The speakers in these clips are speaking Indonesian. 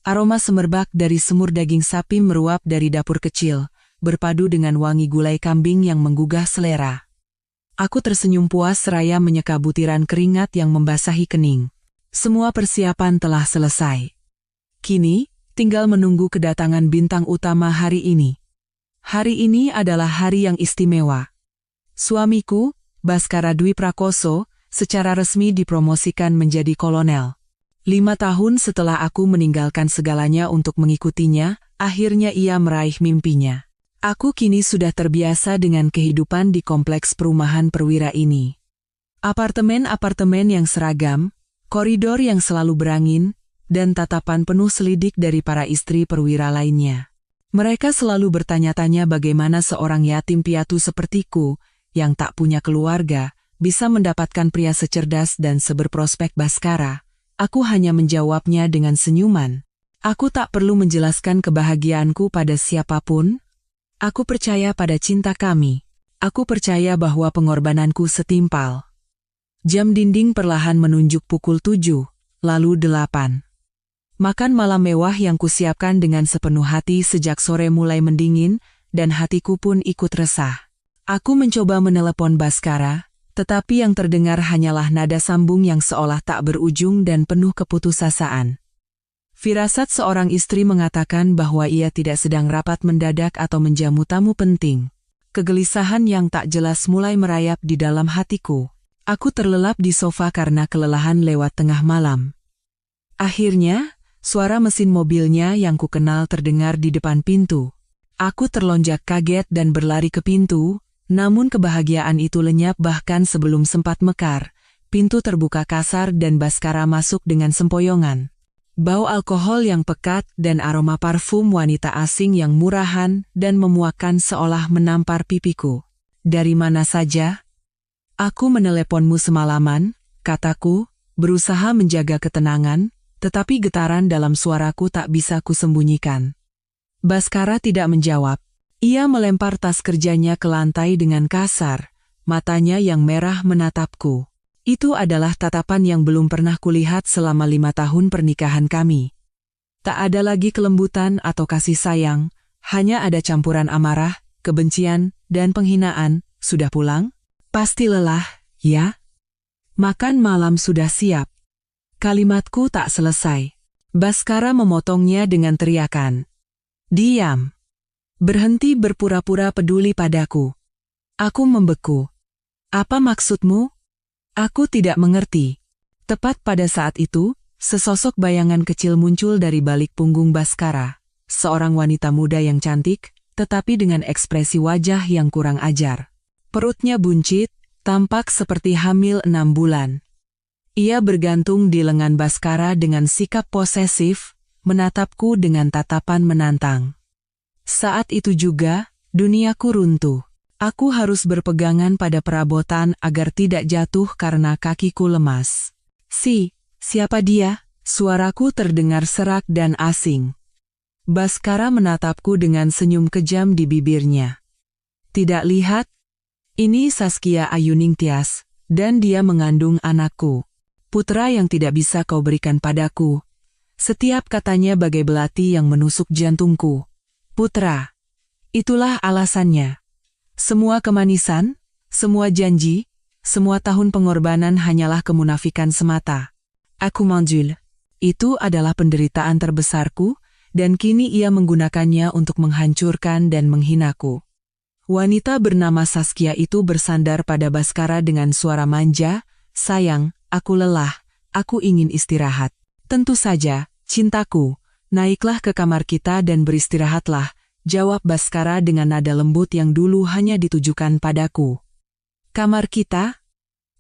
Aroma semerbak dari semur daging sapi meruap dari dapur kecil, berpadu dengan wangi gulai kambing yang menggugah selera. Aku tersenyum puas seraya menyeka butiran keringat yang membasahi kening. Semua persiapan telah selesai. Kini, tinggal menunggu kedatangan bintang utama hari ini. Hari ini adalah hari yang istimewa. Suamiku, Baskara Dwi Prakoso, secara resmi dipromosikan menjadi kolonel. 5 tahun setelah aku meninggalkan segalanya untuk mengikutinya, akhirnya ia meraih mimpinya. Aku kini sudah terbiasa dengan kehidupan di kompleks perumahan perwira ini. Apartemen-apartemen yang seragam, koridor yang selalu berangin, dan tatapan penuh selidik dari para istri perwira lainnya. Mereka selalu bertanya-tanya bagaimana seorang yatim piatu sepertiku, yang tak punya keluarga, bisa mendapatkan pria secerdas dan seberprospek Baskara. Aku hanya menjawabnya dengan senyuman. Aku tak perlu menjelaskan kebahagiaanku pada siapapun. Aku percaya pada cinta kami. Aku percaya bahwa pengorbananku setimpal. Jam dinding perlahan menunjuk pukul 7, lalu 8. Makan malam mewah yang kusiapkan dengan sepenuh hati sejak sore mulai mendingin, dan hatiku pun ikut resah. Aku mencoba menelepon Baskara, tetapi yang terdengar hanyalah nada sambung yang seolah tak berujung dan penuh keputusasaan. Firasat seorang istri mengatakan bahwa ia tidak sedang rapat mendadak atau menjamu tamu penting. Kegelisahan yang tak jelas mulai merayap di dalam hatiku. Aku terlelap di sofa karena kelelahan lewat tengah malam. Akhirnya, suara mesin mobilnya yang kukenal terdengar di depan pintu. Aku terlonjak kaget dan berlari ke pintu. Namun kebahagiaan itu lenyap bahkan sebelum sempat mekar. Pintu terbuka kasar dan Baskara masuk dengan sempoyongan. Bau alkohol yang pekat dan aroma parfum wanita asing yang murahan dan memuakkan seolah menampar pipiku. Dari mana saja? Aku meneleponmu semalaman, kataku, berusaha menjaga ketenangan, tetapi getaran dalam suaraku tak bisa kusembunyikan. Baskara tidak menjawab. Ia melempar tas kerjanya ke lantai dengan kasar, matanya yang merah menatapku. Itu adalah tatapan yang belum pernah kulihat selama 5 tahun pernikahan kami. Tak ada lagi kelembutan atau kasih sayang, hanya ada campuran amarah, kebencian, dan penghinaan. Sudah pulang? Pasti lelah, ya? Makan malam sudah siap. Kalimatku tak selesai. Baskara memotongnya dengan teriakan. Diam. Berhenti berpura-pura peduli padaku. Aku membeku. Apa maksudmu? Aku tidak mengerti. Tepat pada saat itu, sesosok bayangan kecil muncul dari balik punggung Baskara. Seorang wanita muda yang cantik, tetapi dengan ekspresi wajah yang kurang ajar. Perutnya buncit, tampak seperti hamil 6 bulan. Ia bergantung di lengan Baskara dengan sikap posesif, menatapku dengan tatapan menantang. Saat itu juga, duniaku runtuh. Aku harus berpegangan pada perabotan agar tidak jatuh karena kakiku lemas. Siapa dia? Suaraku terdengar serak dan asing. Baskara menatapku dengan senyum kejam di bibirnya. Tidak lihat? Ini Saskia Ayuningtyas, dan dia mengandung anakku. Putra yang tidak bisa kau berikan padaku. Setiap katanya bagai belati yang menusuk jantungku. Putra. Itulah alasannya. Semua kemanisan, semua janji, semua tahun pengorbanan hanyalah kemunafikan semata. Aku manjul. Itu adalah penderitaan terbesarku, dan kini ia menggunakannya untuk menghancurkan dan menghinaku. Wanita bernama Saskia itu bersandar pada Baskara dengan suara manja, sayang, aku lelah, aku ingin istirahat. Tentu saja, cintaku. Naiklah ke kamar kita dan beristirahatlah, jawab Baskara dengan nada lembut yang dulu hanya ditujukan padaku. Kamar kita?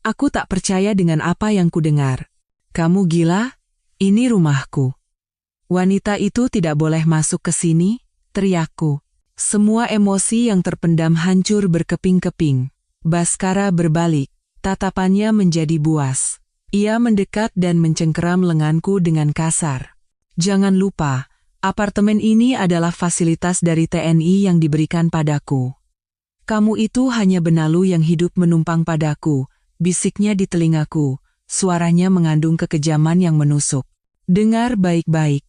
Aku tak percaya dengan apa yang kudengar. Kamu gila? Ini rumahku. Wanita itu tidak boleh masuk ke sini, teriakku. Semua emosi yang terpendam hancur berkeping-keping. Baskara berbalik, tatapannya menjadi buas. Ia mendekat dan mencengkeram lenganku dengan kasar. Jangan lupa, apartemen ini adalah fasilitas dari TNI yang diberikan padaku. Kamu itu hanya benalu yang hidup menumpang padaku, bisiknya di telingaku, suaranya mengandung kekejaman yang menusuk. Dengar baik-baik.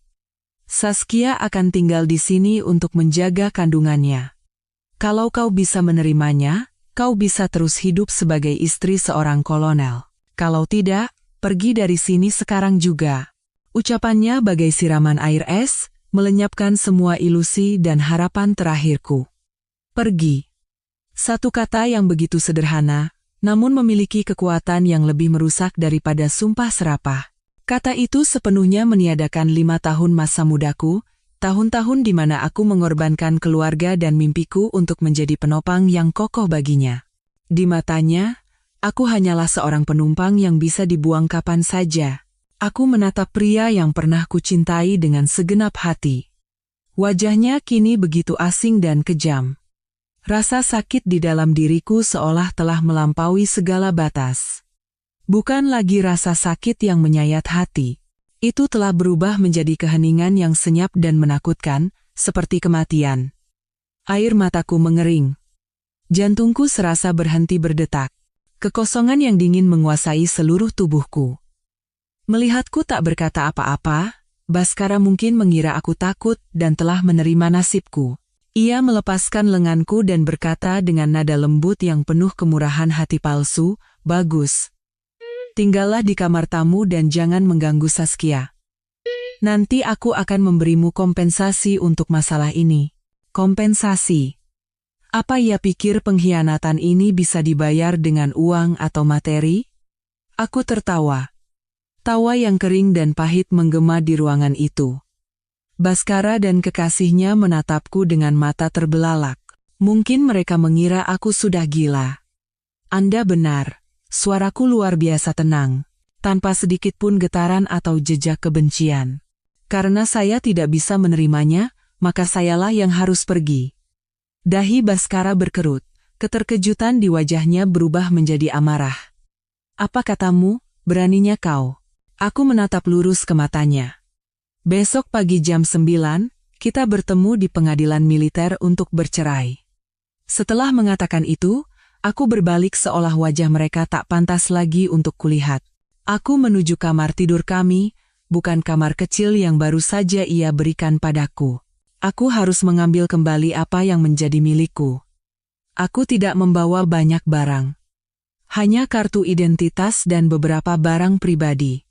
Saskia akan tinggal di sini untuk menjaga kandungannya. Kalau kau bisa menerimanya, kau bisa terus hidup sebagai istri seorang kolonel. Kalau tidak, pergi dari sini sekarang juga. Ucapannya bagai siraman air es, melenyapkan semua ilusi dan harapan terakhirku. Pergi. Satu kata yang begitu sederhana, namun memiliki kekuatan yang lebih merusak daripada sumpah serapah. Kata itu sepenuhnya meniadakan 5 tahun masa mudaku, tahun-tahun di mana aku mengorbankan keluarga dan mimpiku untuk menjadi penopang yang kokoh baginya. Di matanya, aku hanyalah seorang penumpang yang bisa dibuang kapan saja. Aku menatap pria yang pernah kucintai dengan segenap hati. Wajahnya kini begitu asing dan kejam. Rasa sakit di dalam diriku seolah telah melampaui segala batas. Bukan lagi rasa sakit yang menyayat hati. Itu telah berubah menjadi keheningan yang senyap dan menakutkan, seperti kematian. Air mataku mengering. Jantungku serasa berhenti berdetak. Kekosongan yang dingin menguasai seluruh tubuhku. Melihatku tak berkata apa-apa, Baskara mungkin mengira aku takut dan telah menerima nasibku. Ia melepaskan lenganku dan berkata dengan nada lembut yang penuh kemurahan hati palsu, "Bagus. Tinggallah di kamar tamu dan jangan mengganggu Saskia. Nanti aku akan memberimu kompensasi untuk masalah ini." Kompensasi? Apa ia pikir pengkhianatan ini bisa dibayar dengan uang atau materi? Aku tertawa. Tawa yang kering dan pahit menggema di ruangan itu. Baskara dan kekasihnya menatapku dengan mata terbelalak. Mungkin mereka mengira aku sudah gila. Anda benar. Suaraku luar biasa tenang, tanpa sedikit pun getaran atau jejak kebencian. Karena saya tidak bisa menerimanya, maka sayalah yang harus pergi. Dahi Baskara berkerut, keterkejutan di wajahnya berubah menjadi amarah. Apa katamu, beraninya kau? Aku menatap lurus ke matanya. Besok pagi jam 9, kita bertemu di pengadilan militer untuk bercerai. Setelah mengatakan itu, aku berbalik seolah wajah mereka tak pantas lagi untuk kulihat. Aku menuju kamar tidur kami, bukan kamar kecil yang baru saja ia berikan padaku. Aku harus mengambil kembali apa yang menjadi milikku. Aku tidak membawa banyak barang. Hanya kartu identitas dan beberapa barang pribadi.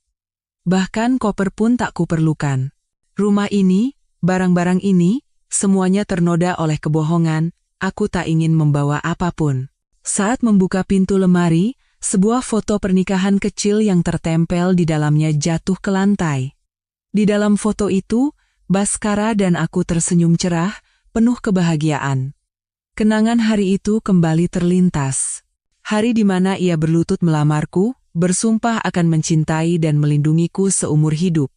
Bahkan koper pun tak kuperlukan. Rumah ini, barang-barang ini, semuanya ternoda oleh kebohongan, aku tak ingin membawa apapun. Saat membuka pintu lemari, sebuah foto pernikahan kecil yang tertempel di dalamnya jatuh ke lantai. Di dalam foto itu, Baskara dan aku tersenyum cerah, penuh kebahagiaan. Kenangan hari itu kembali terlintas. Hari di mana ia berlutut melamarku, bersumpah akan mencintai dan melindungiku seumur hidup.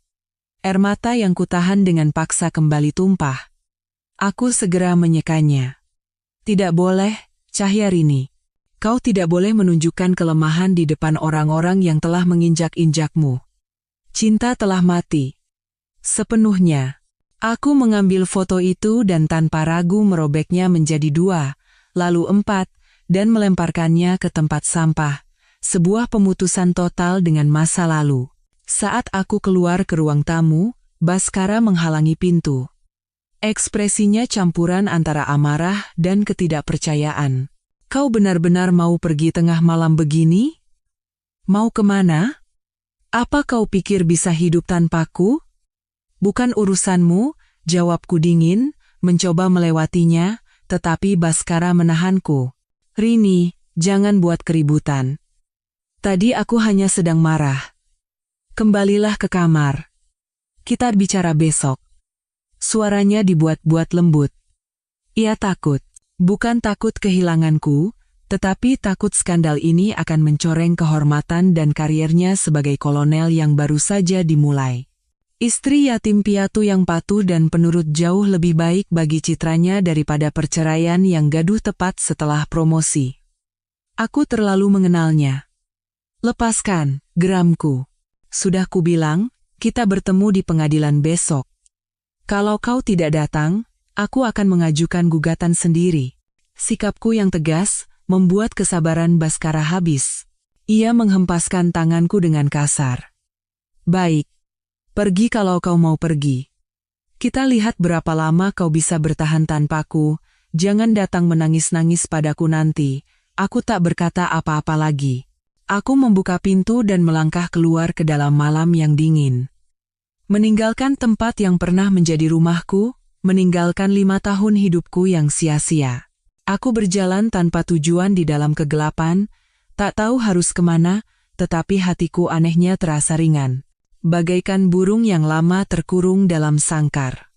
Air mata yang kutahan dengan paksa kembali tumpah. Aku segera menyekanya. Tidak boleh, Cahyarini. Kau tidak boleh menunjukkan kelemahan di depan orang-orang yang telah menginjak-injakmu. Cinta telah mati. Sepenuhnya. Aku mengambil foto itu dan tanpa ragu merobeknya menjadi 2, lalu 4, dan melemparkannya ke tempat sampah. Sebuah pemutusan total dengan masa lalu. Saat aku keluar ke ruang tamu, Baskara menghalangi pintu. Ekspresinya campuran antara amarah dan ketidakpercayaan. Kau benar-benar mau pergi tengah malam begini? Mau kemana? Apa kau pikir bisa hidup tanpaku? Bukan urusanmu, jawabku dingin, mencoba melewatinya, tetapi Baskara menahanku. Rini, jangan buat keributan. Tadi aku hanya sedang marah. Kembalilah ke kamar. Kita bicara besok. Suaranya dibuat-buat lembut. Ia takut. Bukan takut kehilanganku, tetapi takut skandal ini akan mencoreng kehormatan dan kariernya sebagai kolonel yang baru saja dimulai. Istri yatim piatu yang patuh dan penurut jauh lebih baik bagi citranya daripada perceraian yang gaduh tepat setelah promosi. Aku terlalu mengenalnya. Lepaskan, geramku. Sudah kubilang, kita bertemu di pengadilan besok. Kalau kau tidak datang, aku akan mengajukan gugatan sendiri. Sikapku yang tegas membuat kesabaran Baskara habis. Ia menghempaskan tanganku dengan kasar. Baik. Pergi kalau kau mau pergi. Kita lihat berapa lama kau bisa bertahan tanpaku. Jangan datang menangis-nangis padaku nanti. Aku tak berkata apa-apa lagi. Aku membuka pintu dan melangkah keluar ke dalam malam yang dingin. Meninggalkan tempat yang pernah menjadi rumahku, meninggalkan 5 tahun hidupku yang sia-sia. Aku berjalan tanpa tujuan di dalam kegelapan, tak tahu harus kemana, tetapi hatiku anehnya terasa ringan. Bagaikan burung yang lama terkurung dalam sangkar.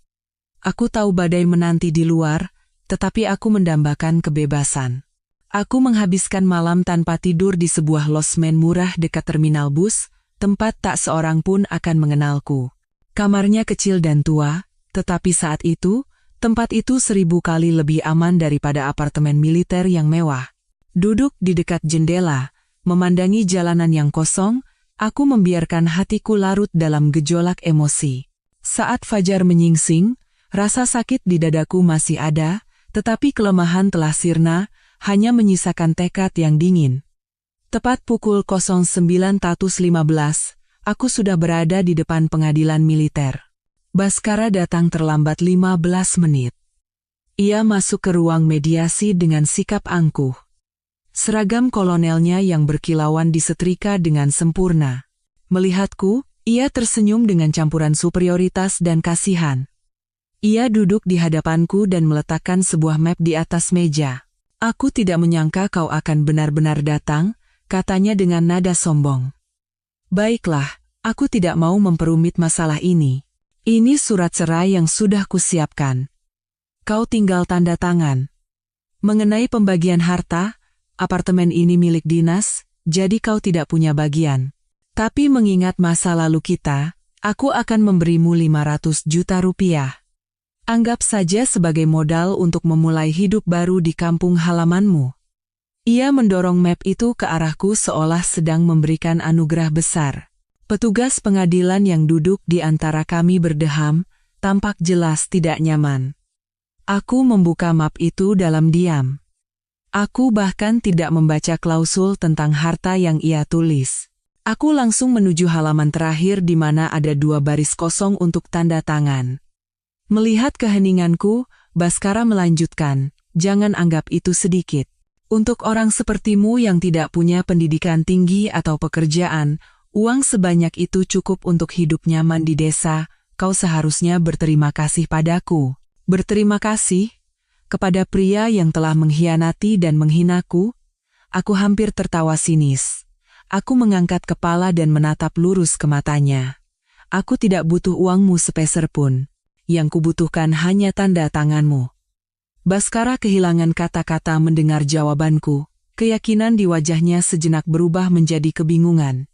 Aku tahu badai menanti di luar, tetapi aku mendambakan kebebasan. Aku menghabiskan malam tanpa tidur di sebuah losmen murah dekat terminal bus, tempat tak seorang pun akan mengenalku. Kamarnya kecil dan tua, tetapi saat itu, tempat itu 1000 kali lebih aman daripada apartemen militer yang mewah. Duduk di dekat jendela, memandangi jalanan yang kosong, aku membiarkan hatiku larut dalam gejolak emosi. Saat fajar menyingsing, rasa sakit di dadaku masih ada, tetapi kelemahan telah sirna, hanya menyisakan tekad yang dingin. Tepat pukul 09.15, aku sudah berada di depan pengadilan militer. Baskara datang terlambat 15 menit. Ia masuk ke ruang mediasi dengan sikap angkuh. Seragam kolonelnya yang berkilauan disetrika dengan sempurna. Melihatku, ia tersenyum dengan campuran superioritas dan kasihan. Ia duduk di hadapanku dan meletakkan sebuah map di atas meja. Aku tidak menyangka kau akan benar-benar datang, katanya dengan nada sombong. Baiklah, aku tidak mau memperumit masalah ini. Ini surat cerai yang sudah kusiapkan. Kau tinggal tanda tangan. Mengenai pembagian harta, apartemen ini milik dinas, jadi kau tidak punya bagian. Tapi mengingat masa lalu kita, aku akan memberimu 500 juta rupiah. Anggap saja sebagai modal untuk memulai hidup baru di kampung halamanmu. Ia mendorong map itu ke arahku seolah sedang memberikan anugerah besar. Petugas pengadilan yang duduk di antara kami berdeham, tampak jelas tidak nyaman. Aku membuka map itu dalam diam. Aku bahkan tidak membaca klausul tentang harta yang ia tulis. Aku langsung menuju halaman terakhir di mana ada 2 baris kosong untuk tanda tangan. Melihat keheninganku, Baskara melanjutkan, jangan anggap itu sedikit. Untuk orang sepertimu yang tidak punya pendidikan tinggi atau pekerjaan, uang sebanyak itu cukup untuk hidup nyaman di desa, kau seharusnya berterima kasih padaku. Berterima kasih? Kepada pria yang telah mengkhianati dan menghinaku? Aku hampir tertawa sinis. Aku mengangkat kepala dan menatap lurus ke matanya. Aku tidak butuh uangmu sepeser pun. Yang kubutuhkan hanya tanda tanganmu. Baskara kehilangan kata-kata mendengar jawabanku. Keyakinan di wajahnya sejenak berubah menjadi kebingungan.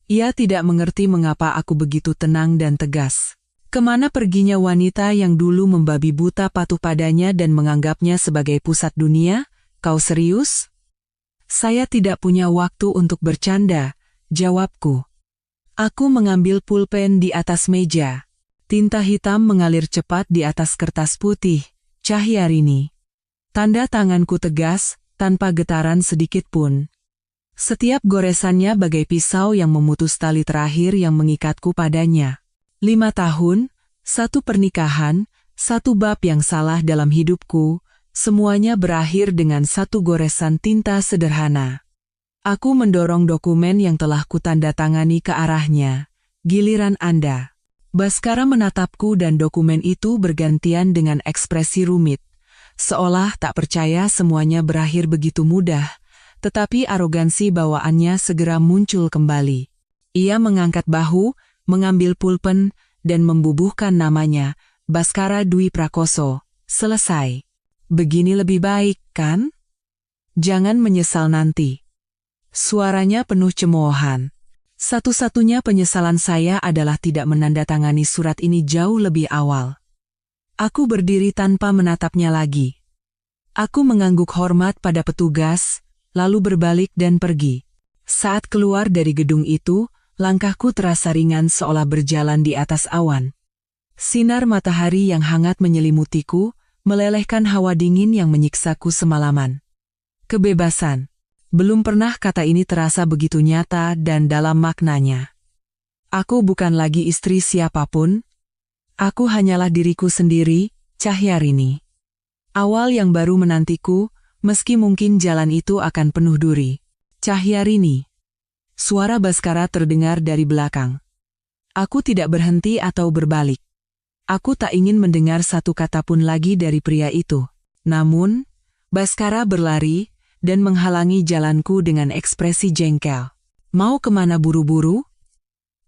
Ia tidak mengerti mengapa aku begitu tenang dan tegas. Kemana perginya wanita yang dulu membabi buta patuh padanya dan menganggapnya sebagai pusat dunia? Kau serius? Saya tidak punya waktu untuk bercanda, jawabku. Aku mengambil pulpen di atas meja. Tinta hitam mengalir cepat di atas kertas putih, cahaya rini. Tanda tanganku tegas, tanpa getaran sedikit pun. Setiap goresannya bagai pisau yang memutus tali terakhir yang mengikatku padanya. 5 tahun, 1 pernikahan, 1 bab yang salah dalam hidupku, semuanya berakhir dengan 1 goresan tinta sederhana. Aku mendorong dokumen yang telah kutandatangani ke arahnya. Giliran Anda. Baskara menatapku dan dokumen itu bergantian dengan ekspresi rumit. Seolah tak percaya semuanya berakhir begitu mudah, tetapi arogansi bawaannya segera muncul kembali. Ia mengangkat bahu, mengambil pulpen, dan membubuhkan namanya, Baskara Dwi Prakoso. Selesai. Begini lebih baik, kan? Jangan menyesal nanti. Suaranya penuh cemoohan. Satu-satunya penyesalan saya adalah tidak menandatangani surat ini jauh lebih awal. Aku berdiri tanpa menatapnya lagi. Aku mengangguk hormat pada petugas, lalu berbalik dan pergi. Saat keluar dari gedung itu, langkahku terasa ringan seolah berjalan di atas awan. Sinar matahari yang hangat menyelimutiku, melelehkan hawa dingin yang menyiksaku semalaman. Kebebasan. Belum pernah kata ini terasa begitu nyata dan dalam maknanya. Aku bukan lagi istri siapapun. Aku hanyalah diriku sendiri, Cahyarini. Awal yang baru menantiku, meski mungkin jalan itu akan penuh duri. Cahyarini. Suara Baskara terdengar dari belakang. Aku tidak berhenti atau berbalik. Aku tak ingin mendengar satu kata pun lagi dari pria itu. Namun, Baskara berlari dan menghalangi jalanku dengan ekspresi jengkel. Mau kemana buru-buru?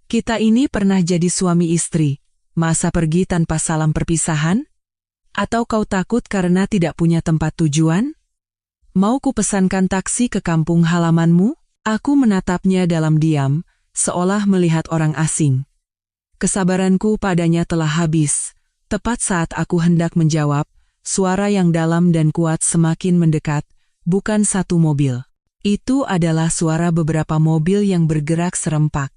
Kita ini pernah jadi suami istri. Masa pergi tanpa salam perpisahan? Atau kau takut karena tidak punya tempat tujuan? Mau kupesankan taksi ke kampung halamanmu? Aku menatapnya dalam diam, seolah melihat orang asing. Kesabaranku padanya telah habis. Tepat saat aku hendak menjawab, suara yang dalam dan kuat semakin mendekat, bukan satu mobil. Itu adalah suara beberapa mobil yang bergerak serempak.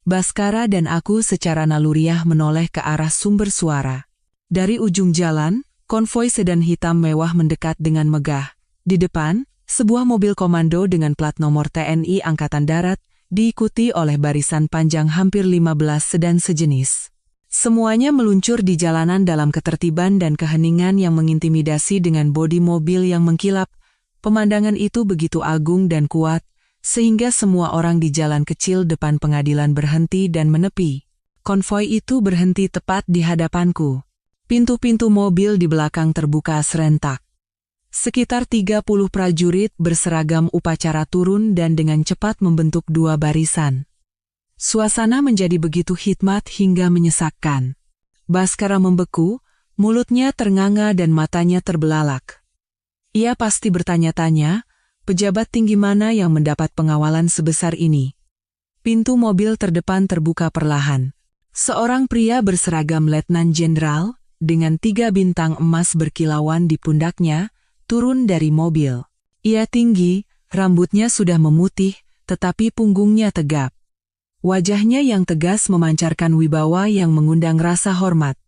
Baskara dan aku secara naluriah menoleh ke arah sumber suara. Dari ujung jalan, konvoi sedan hitam mewah mendekat dengan megah. Di depan, sebuah mobil komando dengan plat nomor TNI Angkatan Darat, diikuti oleh barisan panjang hampir 15 sedan sejenis. Semuanya meluncur di jalanan dalam ketertiban dan keheningan yang mengintimidasi dengan bodi mobil yang mengkilap. Pemandangan itu begitu agung dan kuat, sehingga semua orang di jalan kecil depan pengadilan berhenti dan menepi. Konvoi itu berhenti tepat di hadapanku. Pintu-pintu mobil di belakang terbuka serentak. Sekitar 30 prajurit berseragam upacara turun dan dengan cepat membentuk dua barisan. Suasana menjadi begitu hikmat hingga menyesakkan. Baskara membeku, mulutnya ternganga dan matanya terbelalak. Ia pasti bertanya-tanya, pejabat tinggi mana yang mendapat pengawalan sebesar ini? Pintu mobil terdepan terbuka perlahan. Seorang pria berseragam letnan jenderal, dengan 3 bintang emas berkilauan di pundaknya, turun dari mobil. Ia tinggi, rambutnya sudah memutih, tetapi punggungnya tegap. Wajahnya yang tegas memancarkan wibawa yang mengundang rasa hormat.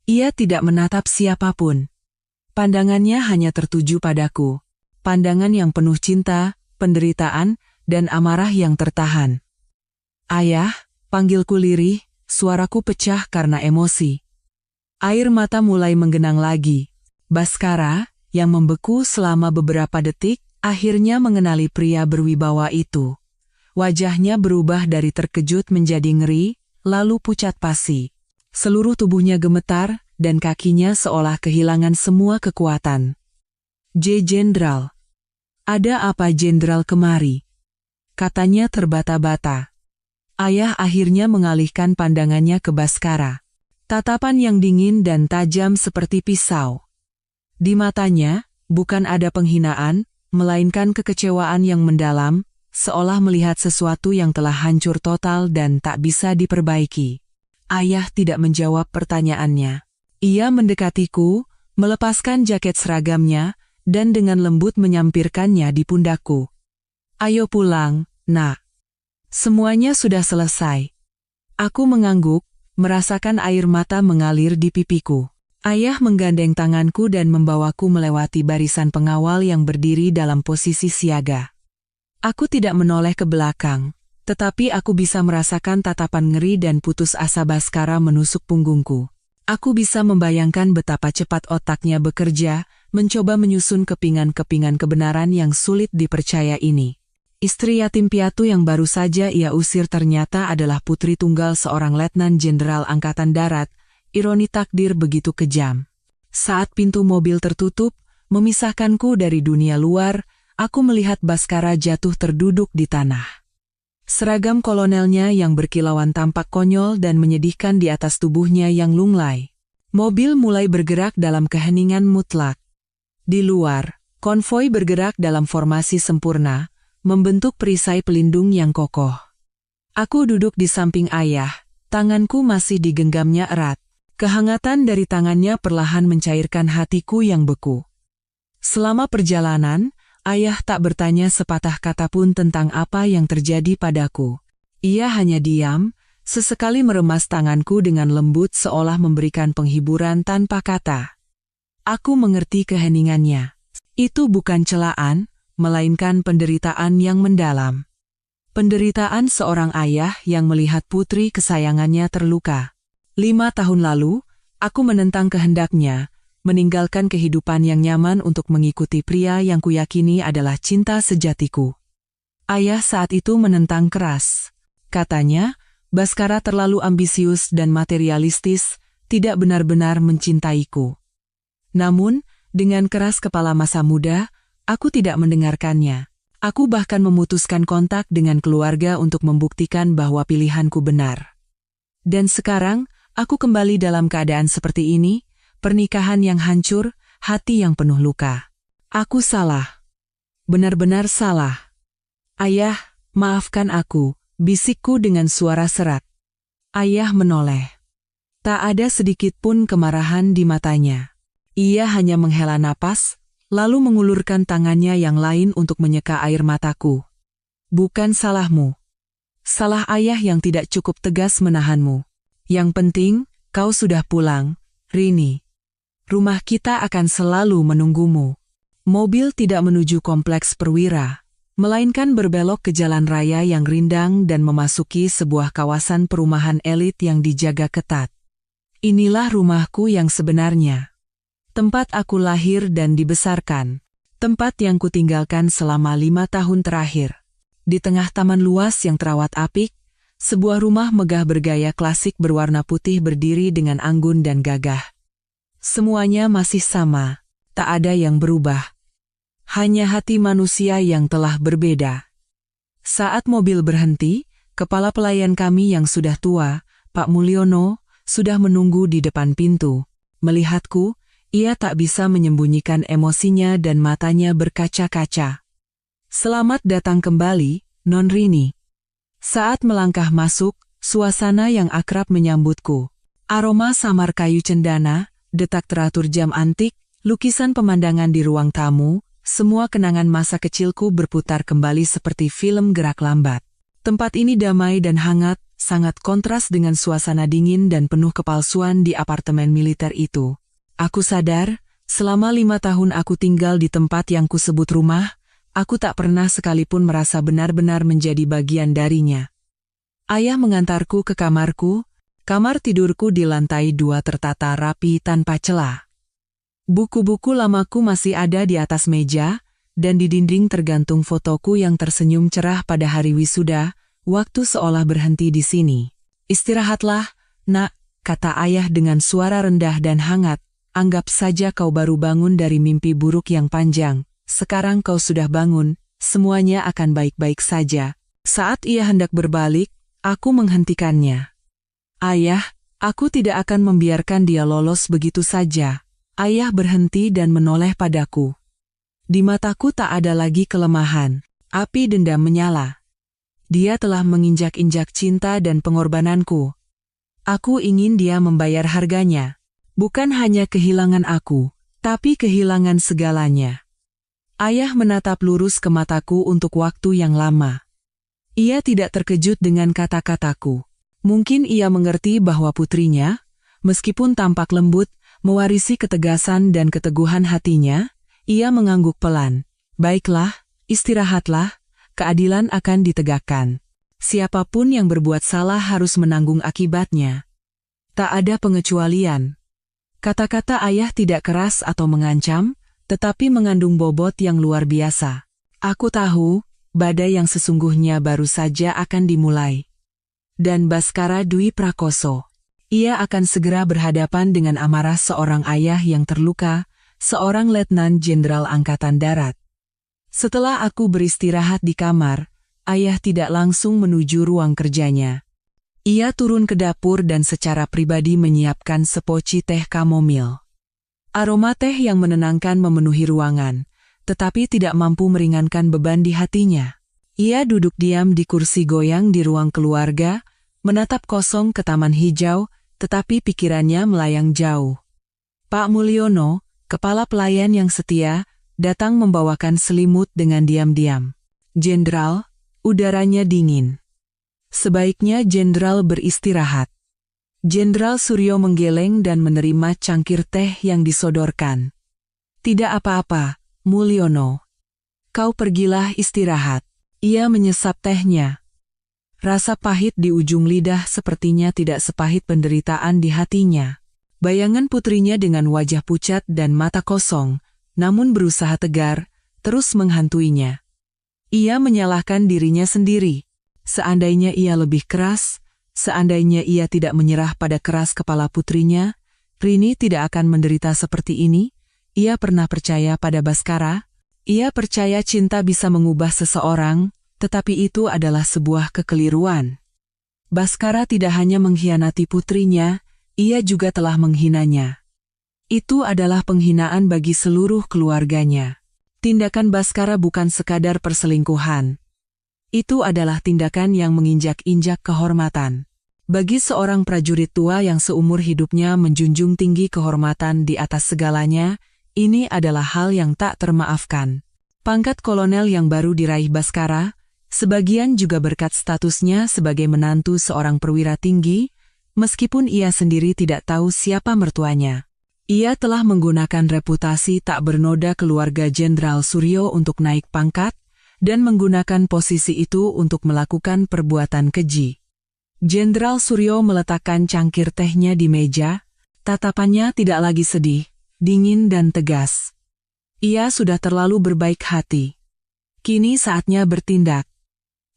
Ia tidak menatap siapapun. Pandangannya hanya tertuju padaku. Pandangan yang penuh cinta, penderitaan, dan amarah yang tertahan. Ayah, panggilku lirih, suaraku pecah karena emosi. Air mata mulai menggenang lagi. Baskara, yang membeku selama beberapa detik, akhirnya mengenali pria berwibawa itu. Wajahnya berubah dari terkejut menjadi ngeri, lalu pucat pasi. Seluruh tubuhnya gemetar, dan kakinya seolah kehilangan semua kekuatan. Jenderal. Ada apa Jenderal kemari? Katanya terbata-bata. Ayah akhirnya mengalihkan pandangannya ke Baskara. Tatapan yang dingin dan tajam seperti pisau. Di matanya, bukan ada penghinaan, melainkan kekecewaan yang mendalam, seolah melihat sesuatu yang telah hancur total dan tak bisa diperbaiki. Ayah tidak menjawab pertanyaannya. Ia mendekatiku, melepaskan jaket seragamnya, dan dengan lembut menyampirkannya di pundakku. Ayo pulang, nak. Semuanya sudah selesai. Aku mengangguk, merasakan air mata mengalir di pipiku. Ayah menggandeng tanganku dan membawaku melewati barisan pengawal yang berdiri dalam posisi siaga. Aku tidak menoleh ke belakang, tetapi aku bisa merasakan tatapan ngeri dan putus asa Baskara menusuk punggungku. Aku bisa membayangkan betapa cepat otaknya bekerja, mencoba menyusun kepingan-kepingan kebenaran yang sulit dipercaya ini. Istri yatim piatu yang baru saja ia usir ternyata adalah putri tunggal seorang letnan jenderal Angkatan Darat. Ironi takdir begitu kejam. Saat pintu mobil tertutup, memisahkanku dari dunia luar, aku melihat Baskara jatuh terduduk di tanah. Seragam kolonelnya yang berkilauan tampak konyol dan menyedihkan di atas tubuhnya yang lunglai. Mobil mulai bergerak dalam keheningan mutlak. Di luar, konvoi bergerak dalam formasi sempurna, membentuk perisai pelindung yang kokoh. Aku duduk di samping ayah, tanganku masih digenggamnya erat. Kehangatan dari tangannya perlahan mencairkan hatiku yang beku. Selama perjalanan, ayah tak bertanya sepatah kata pun tentang apa yang terjadi padaku. Ia hanya diam, sesekali meremas tanganku dengan lembut seolah memberikan penghiburan tanpa kata. Aku mengerti keheningannya. Itu bukan celaan, melainkan penderitaan yang mendalam. Penderitaan seorang ayah yang melihat putri kesayangannya terluka. 5 tahun lalu, Aku menentang kehendaknya, meninggalkan kehidupan yang nyaman untuk mengikuti pria yang kuyakini adalah cinta sejatiku. Ayah saat itu menentang keras. Katanya, Baskara terlalu ambisius dan materialistis, tidak benar-benar mencintaiku. Namun, dengan keras kepala masa muda, aku tidak mendengarkannya. Aku bahkan memutuskan kontak dengan keluarga untuk membuktikan bahwa pilihanku benar. Dan sekarang, aku kembali dalam keadaan seperti ini, pernikahan yang hancur, hati yang penuh luka. Aku salah. Benar-benar salah. Ayah, maafkan aku, bisikku dengan suara serak. Ayah menoleh. Tak ada sedikit pun kemarahan di matanya. Ia hanya menghela napas, lalu mengulurkan tangannya yang lain untuk menyeka air mataku. Bukan salahmu. Salah ayah yang tidak cukup tegas menahanmu. Yang penting, kau sudah pulang, Rini. Rumah kita akan selalu menunggumu. Mobil tidak menuju kompleks perwira, melainkan berbelok ke jalan raya yang rindang dan memasuki sebuah kawasan perumahan elit yang dijaga ketat. Inilah rumahku yang sebenarnya. Tempat aku lahir dan dibesarkan. Tempat yang kutinggalkan selama 5 tahun terakhir. Di tengah taman luas yang terawat apik, sebuah rumah megah bergaya klasik berwarna putih berdiri dengan anggun dan gagah. Semuanya masih sama, tak ada yang berubah. Hanya hati manusia yang telah berbeda. Saat mobil berhenti, kepala pelayan kami yang sudah tua, Pak Mulyono, sudah menunggu di depan pintu. Melihatku, ia tak bisa menyembunyikan emosinya dan matanya berkaca-kaca. Selamat datang kembali, Non Rini. Saat melangkah masuk, suasana yang akrab menyambutku. Aroma samar kayu cendana, detak teratur jam antik, lukisan pemandangan di ruang tamu, semua kenangan masa kecilku berputar kembali seperti film gerak lambat. Tempat ini damai dan hangat, sangat kontras dengan suasana dingin dan penuh kepalsuan di apartemen militer itu. Aku sadar, selama 5 tahun aku tinggal di tempat yang kusebut rumah, aku tak pernah sekalipun merasa benar-benar menjadi bagian darinya. Ayah mengantarku ke kamarku, kamar tidurku di lantai 2 tertata rapi tanpa celah. Buku-buku lamaku masih ada di atas meja, dan di dinding tergantung fotoku yang tersenyum cerah pada hari wisuda, waktu seolah berhenti di sini. Istirahatlah, nak, kata ayah dengan suara rendah dan hangat. Anggap saja kau baru bangun dari mimpi buruk yang panjang. Sekarang kau sudah bangun, semuanya akan baik-baik saja. Saat ia hendak berbalik, aku menghentikannya. Ayah, aku tidak akan membiarkan dia lolos begitu saja. Ayah berhenti dan menoleh padaku. Di mataku tak ada lagi kelemahan, api dendam menyala. Dia telah menginjak-injak cinta dan pengorbananku. Aku ingin dia membayar harganya. Bukan hanya kehilangan aku, tapi kehilangan segalanya. Ayah menatap lurus ke mataku untuk waktu yang lama. Ia tidak terkejut dengan kata-kataku. Mungkin ia mengerti bahwa putrinya, meskipun tampak lembut, mewarisi ketegasan dan keteguhan hatinya. Ia mengangguk pelan. Baiklah, istirahatlah, keadilan akan ditegakkan. Siapapun yang berbuat salah harus menanggung akibatnya. Tak ada pengecualian. Kata-kata ayah tidak keras atau mengancam, tetapi mengandung bobot yang luar biasa. Aku tahu, badai yang sesungguhnya baru saja akan dimulai. Dan Baskara Dwi Prakoso. Ia akan segera berhadapan dengan amarah seorang ayah yang terluka, seorang letnan jenderal angkatan darat. Setelah aku beristirahat di kamar, ayah tidak langsung menuju ruang kerjanya. Ia turun ke dapur dan secara pribadi menyiapkan sepoci teh kamomil. Aroma teh yang menenangkan memenuhi ruangan, tetapi tidak mampu meringankan beban di hatinya. Ia duduk diam di kursi goyang di ruang keluarga, menatap kosong ke taman hijau, tetapi pikirannya melayang jauh. Pak Mulyono, kepala pelayan yang setia, datang membawakan selimut dengan diam-diam. Jenderal, udaranya dingin. Sebaiknya Jenderal beristirahat. Jenderal Suryo menggeleng dan menerima cangkir teh yang disodorkan. Tidak apa-apa, Mulyono. Kau pergilah istirahat. Ia menyesap tehnya. Rasa pahit di ujung lidah sepertinya tidak sepahit penderitaan di hatinya. Bayangan putrinya dengan wajah pucat dan mata kosong, namun berusaha tegar, terus menghantuinya. Ia menyalahkan dirinya sendiri. Seandainya ia lebih keras, seandainya ia tidak menyerah pada keras kepala putrinya, Rini tidak akan menderita seperti ini. Ia pernah percaya pada Bhaskara. Ia percaya cinta bisa mengubah seseorang, tetapi itu adalah sebuah kekeliruan. Bhaskara tidak hanya mengkhianati putrinya, ia juga telah menghinanya. Itu adalah penghinaan bagi seluruh keluarganya. Tindakan Bhaskara bukan sekadar perselingkuhan. Itu adalah tindakan yang menginjak-injak kehormatan. Bagi seorang prajurit tua yang seumur hidupnya menjunjung tinggi kehormatan di atas segalanya, ini adalah hal yang tak termaafkan. Pangkat kolonel yang baru diraih Bhaskara, sebagian juga berkat statusnya sebagai menantu seorang perwira tinggi, meskipun ia sendiri tidak tahu siapa mertuanya. Ia telah menggunakan reputasi tak bernoda keluarga Jenderal Suryo untuk naik pangkat, dan menggunakan posisi itu untuk melakukan perbuatan keji. Jenderal Suryo meletakkan cangkir tehnya di meja, tatapannya tidak lagi sedih, dingin dan tegas. Ia sudah terlalu berbaik hati. Kini saatnya bertindak.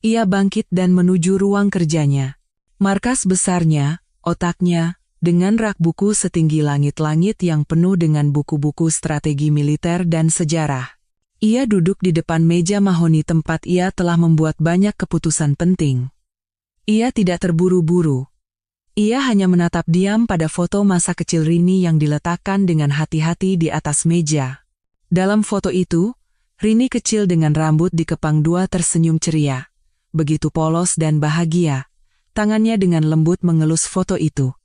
Ia bangkit dan menuju ruang kerjanya. Markas besarnya, otaknya, dengan rak buku setinggi langit-langit yang penuh dengan buku-buku strategi militer dan sejarah. Ia duduk di depan meja mahoni tempat ia telah membuat banyak keputusan penting. Ia tidak terburu-buru. Ia hanya menatap diam pada foto masa kecil Rini yang diletakkan dengan hati-hati di atas meja. Dalam foto itu, Rini kecil dengan rambut dikepang dua tersenyum ceria. Begitu polos dan bahagia. Tangannya dengan lembut mengelus foto itu.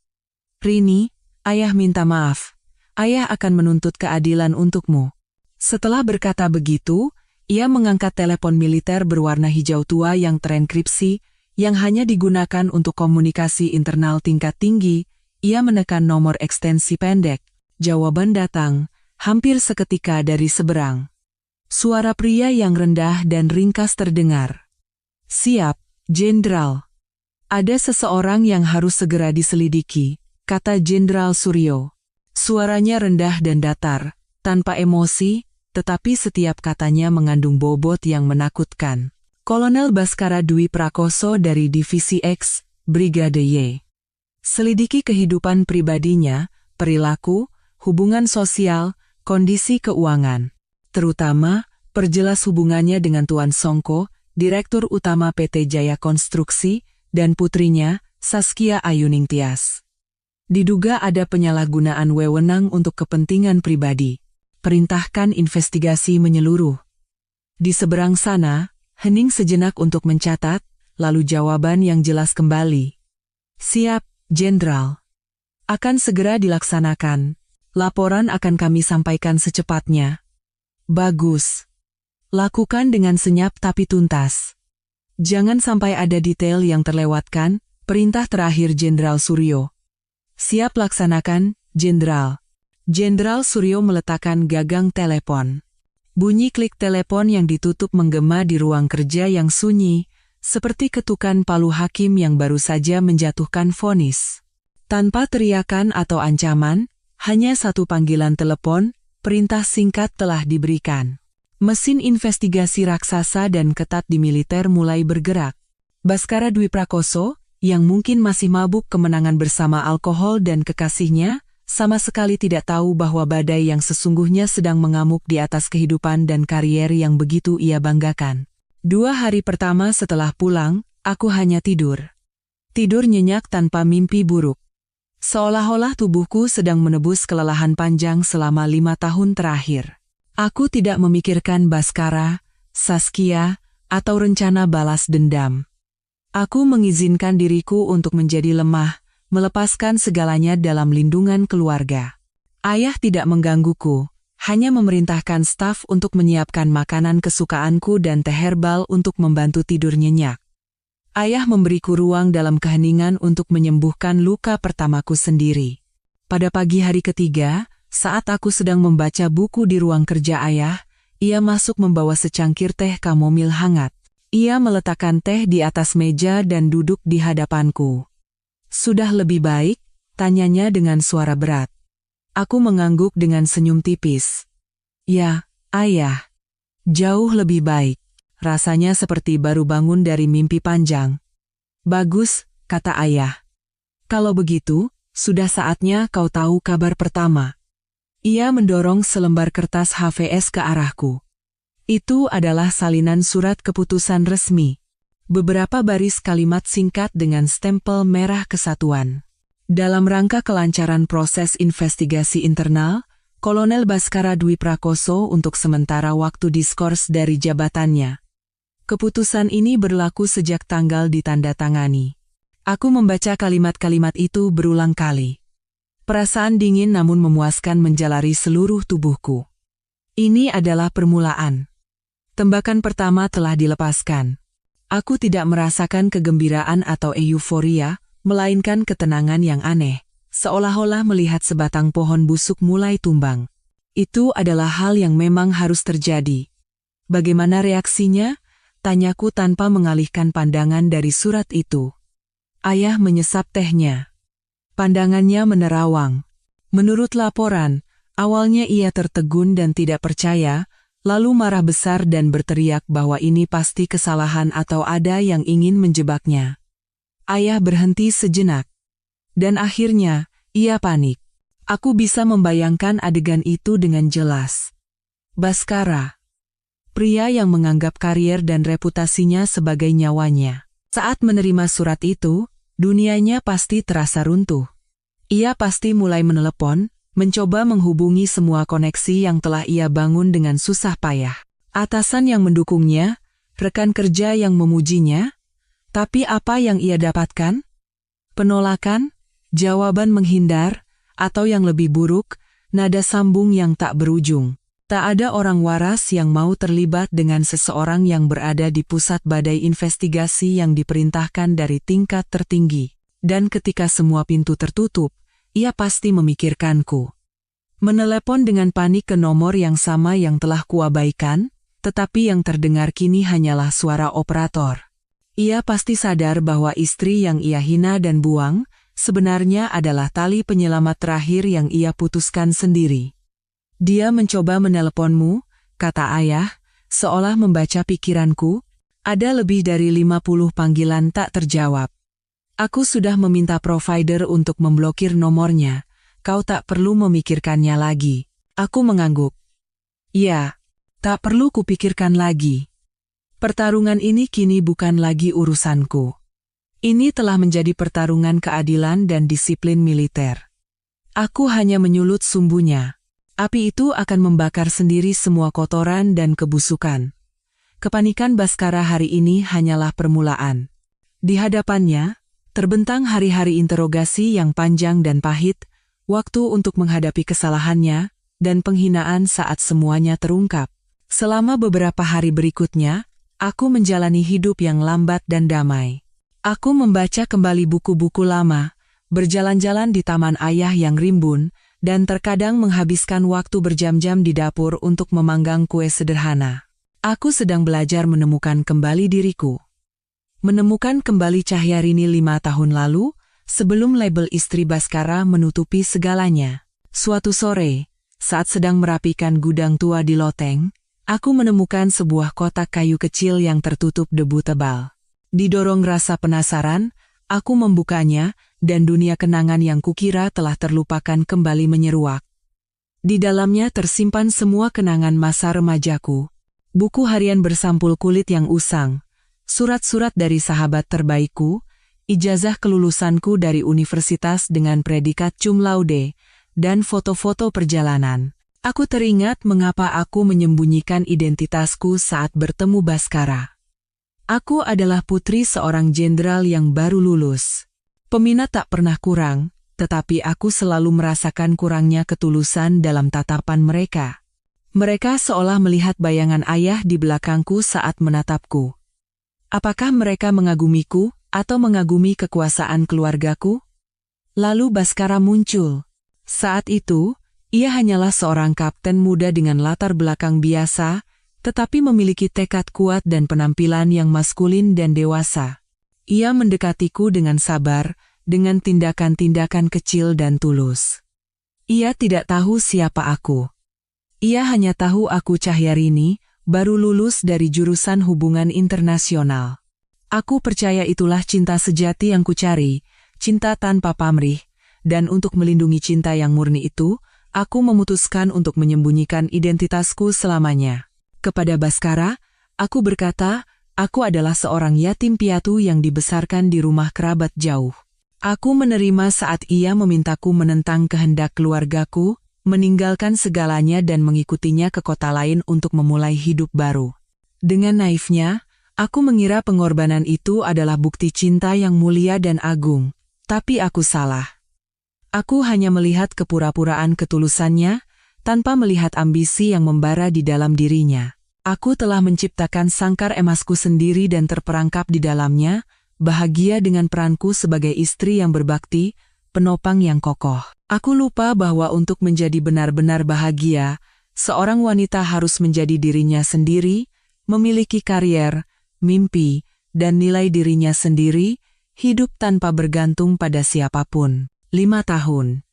Rini, ayah minta maaf. Ayah akan menuntut keadilan untukmu. Setelah berkata begitu, ia mengangkat telepon militer berwarna hijau tua yang terenkripsi, yang hanya digunakan untuk komunikasi internal tingkat tinggi. Ia menekan nomor ekstensi pendek. Jawaban datang, hampir seketika dari seberang. Suara pria yang rendah dan ringkas terdengar. Siap, Jenderal. Ada seseorang yang harus segera diselidiki, kata Jenderal Suryo. Suaranya rendah dan datar, tanpa emosi, tetapi setiap katanya mengandung bobot yang menakutkan. Kolonel Bhaskara Dwi Prakoso dari Divisi X, Brigade Y. Selidiki kehidupan pribadinya, perilaku, hubungan sosial, kondisi keuangan. Terutama, perjelas hubungannya dengan Tuan Songko, Direktur Utama PT Jaya Konstruksi, dan putrinya, Saskia Ayuning Tias. Diduga ada penyalahgunaan wewenang untuk kepentingan pribadi. Perintahkan investigasi menyeluruh. Di seberang sana, hening sejenak untuk mencatat, lalu jawaban yang jelas kembali. Siap, Jenderal. Akan segera dilaksanakan. Laporan akan kami sampaikan secepatnya. Bagus. Lakukan dengan senyap tapi tuntas. Jangan sampai ada detail yang terlewatkan, perintah terakhir Jenderal Suryo. Siap laksanakan, Jenderal. Jenderal Suryo meletakkan gagang telepon. Bunyi klik telepon yang ditutup menggema di ruang kerja yang sunyi, seperti ketukan palu hakim yang baru saja menjatuhkan vonis. Tanpa teriakan atau ancaman, hanya satu panggilan telepon, perintah singkat telah diberikan. Mesin investigasi raksasa dan ketat di militer mulai bergerak. Bhaskara Dwi Prakoso, yang mungkin masih mabuk kemenangan bersama alkohol dan kekasihnya, sama sekali tidak tahu bahwa badai yang sesungguhnya sedang mengamuk di atas kehidupan dan karier yang begitu ia banggakan. 2 hari pertama setelah pulang, aku hanya tidur. Tidur nyenyak tanpa mimpi buruk. Seolah-olah tubuhku sedang menebus kelelahan panjang selama 5 tahun terakhir. Aku tidak memikirkan Bhaskara, Saskia, atau rencana balas dendam. Aku mengizinkan diriku untuk menjadi lemah, melepaskan segalanya dalam lindungan keluarga. Ayah tidak menggangguku, hanya memerintahkan staf untuk menyiapkan makanan kesukaanku dan teh herbal untuk membantu tidur nyenyak. Ayah memberiku ruang dalam keheningan untuk menyembuhkan luka pertamaku sendiri. Pada pagi hari ketiga, saat aku sedang membaca buku di ruang kerja ayah, ia masuk membawa secangkir teh kamomil hangat. Ia meletakkan teh di atas meja dan duduk di hadapanku. Sudah lebih baik, Tanyanya dengan suara berat. Aku mengangguk dengan senyum tipis. Ya, Ayah. Jauh lebih baik. Rasanya seperti baru bangun dari mimpi panjang. Bagus, kata Ayah. Kalau begitu, sudah saatnya kau tahu kabar pertama. Ia mendorong selembar kertas HVS ke arahku. Itu adalah salinan surat keputusan resmi. Beberapa baris kalimat singkat dengan stempel merah kesatuan. Dalam rangka kelancaran proses investigasi internal, Kolonel Baskara Dwi Prakoso untuk sementara waktu diskors dari jabatannya. Keputusan ini berlaku sejak tanggal ditandatangani. Aku membaca kalimat-kalimat itu berulang kali. Perasaan dingin namun memuaskan menjalari seluruh tubuhku. Ini adalah permulaan. Tembakan pertama telah dilepaskan. Aku tidak merasakan kegembiraan atau euforia, melainkan ketenangan yang aneh, seolah-olah melihat sebatang pohon busuk mulai tumbang. Itu adalah hal yang memang harus terjadi. Bagaimana reaksinya? Tanyaku tanpa mengalihkan pandangan dari surat itu. Ayah menyesap tehnya. Pandangannya menerawang. Menurut laporan, awalnya ia tertegun dan tidak percaya, lalu marah besar dan berteriak bahwa ini pasti kesalahan atau ada yang ingin menjebaknya. Ayah berhenti sejenak. Dan akhirnya, ia panik. Aku bisa membayangkan adegan itu dengan jelas. Baskara. Pria yang menganggap karier dan reputasinya sebagai nyawanya. Saat menerima surat itu, dunianya pasti terasa runtuh. Ia pasti mulai menelepon, mencoba menghubungi semua koneksi yang telah ia bangun dengan susah payah. Atasan yang mendukungnya, rekan kerja yang memujinya, tapi apa yang ia dapatkan? Penolakan, jawaban menghindar, atau yang lebih buruk, nada sambung yang tak berujung. Tak ada orang waras yang mau terlibat dengan seseorang yang berada di pusat badai investigasi yang diperintahkan dari tingkat tertinggi. Dan ketika semua pintu tertutup, ia pasti memikirkanku. Menelepon dengan panik ke nomor yang sama yang telah kuabaikan, tetapi yang terdengar kini hanyalah suara operator. Ia pasti sadar bahwa istri yang ia hina dan buang, sebenarnya adalah tali penyelamat terakhir yang ia putuskan sendiri. Dia mencoba meneleponmu, kata Ayah, seolah membaca pikiranku. Ada lebih dari 50 panggilan tak terjawab. Aku sudah meminta provider untuk memblokir nomornya. Kau tak perlu memikirkannya lagi. Aku mengangguk. Ya, tak perlu kupikirkan lagi. Pertarungan ini kini bukan lagi urusanku. Ini telah menjadi pertarungan keadilan dan disiplin militer. Aku hanya menyulut sumbunya. Api itu akan membakar sendiri semua kotoran dan kebusukan. Kepanikan Baskara hari ini hanyalah permulaan. Di hadapannya, terbentang hari-hari interogasi yang panjang dan pahit, waktu untuk menghadapi kesalahannya, dan penghinaan saat semuanya terungkap. Selama beberapa hari berikutnya, aku menjalani hidup yang lambat dan damai. Aku membaca kembali buku-buku lama, berjalan-jalan di taman ayah yang rimbun, dan terkadang menghabiskan waktu berjam-jam di dapur untuk memanggang kue sederhana. Aku sedang belajar menemukan kembali diriku. Menemukan kembali Cahyarini 5 tahun lalu, sebelum label istri Baskara menutupi segalanya. Suatu sore, saat sedang merapikan gudang tua di loteng, aku menemukan sebuah kotak kayu kecil yang tertutup debu tebal. Didorong rasa penasaran, aku membukanya, dan dunia kenangan yang kukira telah terlupakan kembali menyeruak. Di dalamnya tersimpan semua kenangan masa remajaku. Buku harian bersampul kulit yang usang, surat-surat dari sahabat terbaikku, ijazah kelulusanku dari universitas dengan predikat cum laude, dan foto-foto perjalanan. Aku teringat mengapa aku menyembunyikan identitasku saat bertemu Baskara. Aku adalah putri seorang jenderal yang baru lulus. Peminat tak pernah kurang, tetapi aku selalu merasakan kurangnya ketulusan dalam tatapan mereka. Mereka seolah melihat bayangan ayah di belakangku saat menatapku. Apakah mereka mengagumiku atau mengagumi kekuasaan keluargaku? Lalu Baskara muncul. Saat itu, ia hanyalah seorang kapten muda dengan latar belakang biasa, tetapi memiliki tekad kuat dan penampilan yang maskulin dan dewasa. Ia mendekatiku dengan sabar, dengan tindakan-tindakan kecil dan tulus. Ia tidak tahu siapa aku. Ia hanya tahu aku Cahyarini, baru lulus dari jurusan hubungan internasional. Aku percaya itulah cinta sejati yang kucari, cinta tanpa pamrih, dan untuk melindungi cinta yang murni itu, aku memutuskan untuk menyembunyikan identitasku selamanya. Kepada Baskara, aku berkata, aku adalah seorang yatim piatu yang dibesarkan di rumah kerabat jauh. Aku menerima saat ia memintaku menentang kehendak keluargaku, meninggalkan segalanya dan mengikutinya ke kota lain untuk memulai hidup baru. Dengan naifnya, aku mengira pengorbanan itu adalah bukti cinta yang mulia dan agung, tapi aku salah. Aku hanya melihat kepura-puraan ketulusannya, tanpa melihat ambisi yang membara di dalam dirinya. Aku telah menciptakan sangkar emasku sendiri dan terperangkap di dalamnya, bahagia dengan peranku sebagai istri yang berbakti, penopang yang kokoh. Aku lupa bahwa untuk menjadi benar-benar bahagia, seorang wanita harus menjadi dirinya sendiri, memiliki karier, mimpi, dan nilai dirinya sendiri, hidup tanpa bergantung pada siapapun. 5 tahun.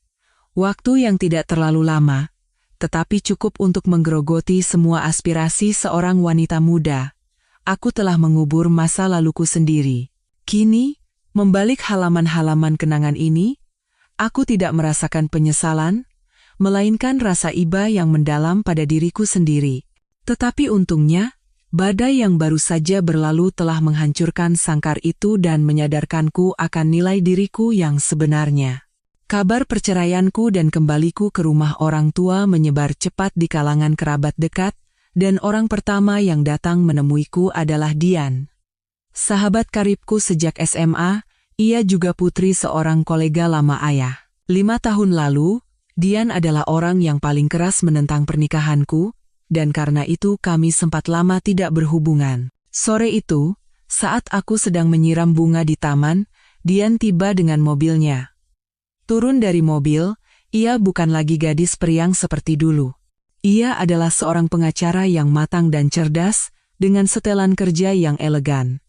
Waktu yang tidak terlalu lama, tetapi cukup untuk menggerogoti semua aspirasi seorang wanita muda. Aku telah mengubur masa laluku sendiri. Kini, membalik halaman-halaman kenangan ini, aku tidak merasakan penyesalan, melainkan rasa iba yang mendalam pada diriku sendiri. Tetapi untungnya, badai yang baru saja berlalu telah menghancurkan sangkar itu dan menyadarkanku akan nilai diriku yang sebenarnya. Kabar perceraianku dan kembaliku ke rumah orang tua menyebar cepat di kalangan kerabat dekat, dan orang pertama yang datang menemuiku adalah Dian. Sahabat karibku sejak SMA, ia juga putri seorang kolega lama ayah. 5 tahun lalu, Dian adalah orang yang paling keras menentang pernikahanku, dan karena itu kami sempat lama tidak berhubungan. Sore itu, saat aku sedang menyiram bunga di taman, Dian tiba dengan mobilnya. Turun dari mobil, ia bukan lagi gadis periang seperti dulu. Ia adalah seorang pengacara yang matang dan cerdas, dengan setelan kerja yang elegan.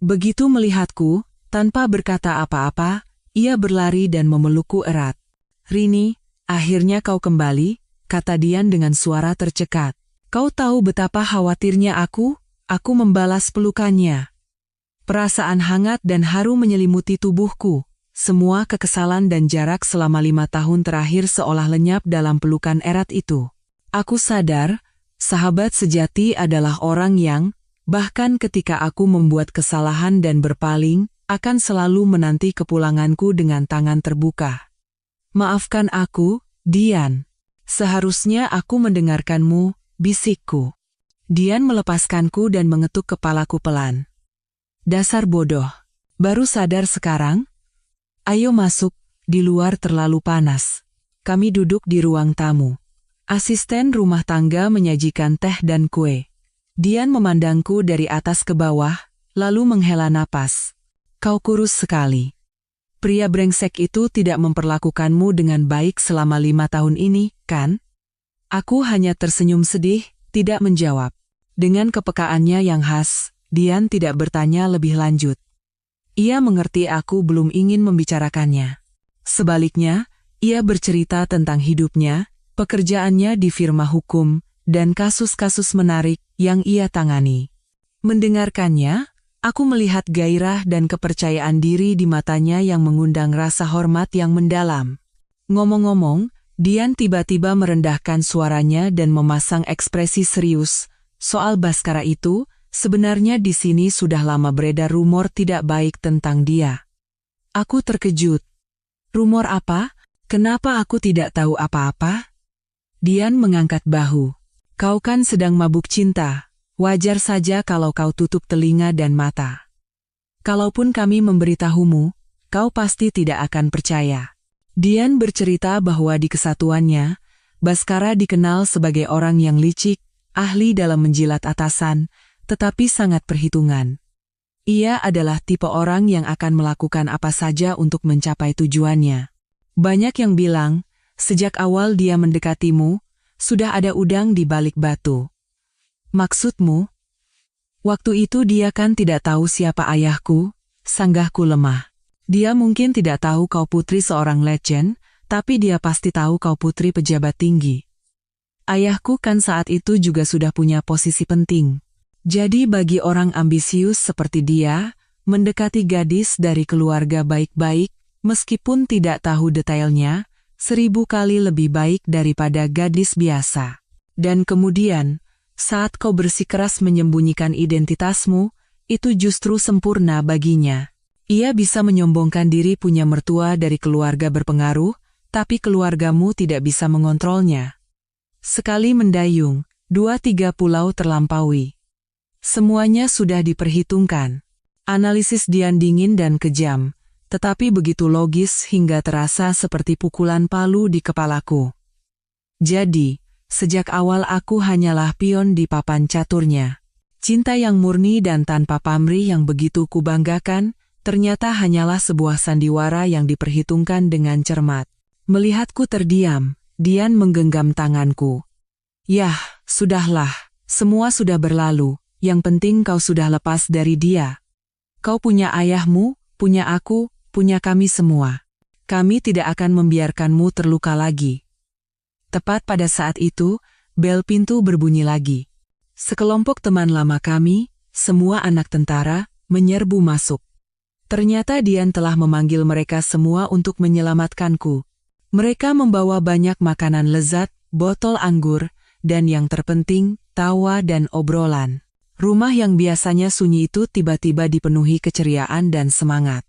Begitu melihatku, tanpa berkata apa-apa, ia berlari dan memelukku erat. "Rini, akhirnya kau kembali," kata Dian dengan suara tercekat. "Kau tahu betapa khawatirnya aku?" Aku membalas pelukannya. Perasaan hangat dan haru menyelimuti tubuhku. Semua kekesalan dan jarak selama 5 tahun terakhir seolah lenyap dalam pelukan erat itu. Aku sadar, sahabat sejati adalah orang yang, bahkan ketika aku membuat kesalahan dan berpaling, akan selalu menanti kepulanganku dengan tangan terbuka. "Maafkan aku, Dian. Seharusnya aku mendengarkanmu," bisikku. Dian melepaskanku dan mengetuk kepalaku pelan. "Dasar bodoh. Baru sadar sekarang? Ayo masuk, di luar terlalu panas." Kami duduk di ruang tamu. Asisten rumah tangga menyajikan teh dan kue. Dian memandangku dari atas ke bawah, lalu menghela napas. "Kau kurus sekali. Pria brengsek itu tidak memperlakukanmu dengan baik selama 5 tahun ini, kan?" Aku hanya tersenyum sedih, tidak menjawab. Dengan kepekaannya yang khas, Dian tidak bertanya lebih lanjut. Ia mengerti aku belum ingin membicarakannya. Sebaliknya, ia bercerita tentang hidupnya, pekerjaannya di firma hukum, dan kasus-kasus menarik yang ia tangani. Mendengarkannya, aku melihat gairah dan kepercayaan diri di matanya yang mengundang rasa hormat yang mendalam. Ngomong-ngomong, Dian tiba-tiba merendahkan suaranya dan memasang ekspresi serius. "Soal Baskara itu, sebenarnya di sini sudah lama beredar rumor tidak baik tentang dia." Aku terkejut. "Rumor apa? Kenapa aku tidak tahu apa-apa?" Dian mengangkat bahu. "Kau kan sedang mabuk cinta. Wajar saja kalau kau tutup telinga dan mata. Kalaupun kami memberitahumu, kau pasti tidak akan percaya." Dian bercerita bahwa di kesatuannya, Baskara dikenal sebagai orang yang licik, ahli dalam menjilat atasan, tetapi sangat perhitungan. Ia adalah tipe orang yang akan melakukan apa saja untuk mencapai tujuannya. Banyak yang bilang, sejak awal dia mendekatimu, sudah ada udang di balik batu. "Maksudmu?" "Waktu itu dia kan tidak tahu siapa ayahku," sanggahku lemah. Dia mungkin tidak tahu kau putri seorang legend, tapi dia pasti tahu kau putri pejabat tinggi. Ayahku kan saat itu juga sudah punya posisi penting. Jadi bagi orang ambisius seperti dia, mendekati gadis dari keluarga baik-baik, meskipun tidak tahu detailnya, 1000 kali lebih baik daripada gadis biasa. Dan kemudian, saat kau bersikeras menyembunyikan identitasmu, itu justru sempurna baginya. Ia bisa menyombongkan diri punya mertua dari keluarga berpengaruh, tapi keluargamu tidak bisa mengontrolnya. Sekali mendayung, 2-3 pulau terlampaui. Semuanya sudah diperhitungkan. Analisis Dian dingin dan kejam, tetapi begitu logis hingga terasa seperti pukulan palu di kepalaku. Jadi, sejak awal aku hanyalah pion di papan caturnya. Cinta yang murni dan tanpa pamrih yang begitu kubanggakan, ternyata hanyalah sebuah sandiwara yang diperhitungkan dengan cermat. Melihatku terdiam, Dian menggenggam tanganku. Yah, sudahlah, semua sudah berlalu, yang penting kau sudah lepas dari dia. Kau punya ayahmu, punya aku, punya kami semua. Kami tidak akan membiarkanmu terluka lagi. Tepat pada saat itu, bel pintu berbunyi lagi. Sekelompok teman lama kami, semua anak tentara, menyerbu masuk. Ternyata Dian telah memanggil mereka semua untuk menyelamatkanku. Mereka membawa banyak makanan lezat, botol anggur, dan yang terpenting, tawa dan obrolan. Rumah yang biasanya sunyi itu tiba-tiba dipenuhi keceriaan dan semangat.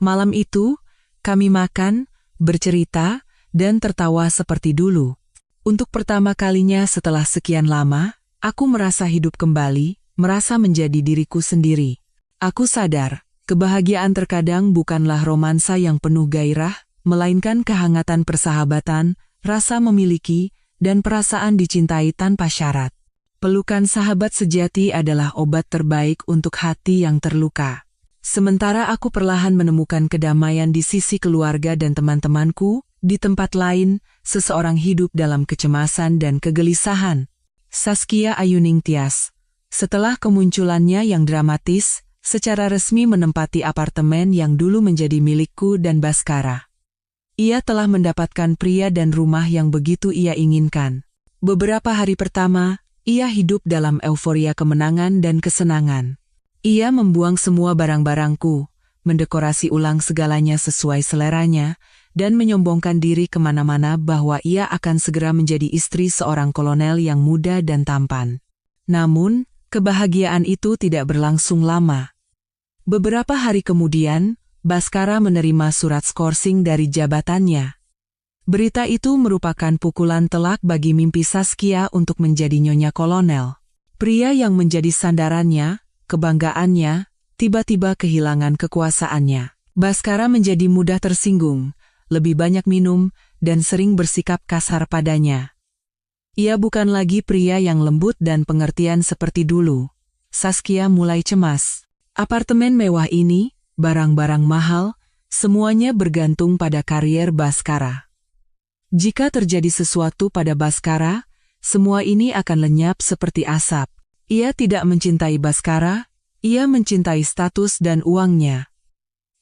Malam itu, kami makan, bercerita, dan tertawa seperti dulu. Untuk pertama kalinya setelah sekian lama, aku merasa hidup kembali, merasa menjadi diriku sendiri. Aku sadar, kebahagiaan terkadang bukanlah romansa yang penuh gairah, melainkan kehangatan persahabatan, rasa memiliki, dan perasaan dicintai tanpa syarat. Pelukan sahabat sejati adalah obat terbaik untuk hati yang terluka. Sementara aku perlahan menemukan kedamaian di sisi keluarga dan teman-temanku, di tempat lain, seseorang hidup dalam kecemasan dan kegelisahan. Saskia Ayuning Tias. Setelah kemunculannya yang dramatis, secara resmi menempati apartemen yang dulu menjadi milikku dan Baskara. Ia telah mendapatkan pria dan rumah yang begitu ia inginkan. Beberapa hari pertama, ia hidup dalam euforia kemenangan dan kesenangan. Ia membuang semua barang-barangku, mendekorasi ulang segalanya sesuai seleranya, dan menyombongkan diri kemana-mana bahwa ia akan segera menjadi istri seorang kolonel yang muda dan tampan. Namun, kebahagiaan itu tidak berlangsung lama. Beberapa hari kemudian, Baskara menerima surat skorsing dari jabatannya. Berita itu merupakan pukulan telak bagi mimpi Saskia untuk menjadi nyonya kolonel. Pria yang menjadi sandarannya, kebanggaannya, tiba-tiba kehilangan kekuasaannya. Baskara menjadi mudah tersinggung, lebih banyak minum, dan sering bersikap kasar padanya. Ia bukan lagi pria yang lembut dan pengertian seperti dulu. Saskia mulai cemas. Apartemen mewah ini, barang-barang mahal, semuanya bergantung pada karier Baskara. Jika terjadi sesuatu pada Baskara, semua ini akan lenyap seperti asap. Ia tidak mencintai Baskara, ia mencintai status dan uangnya.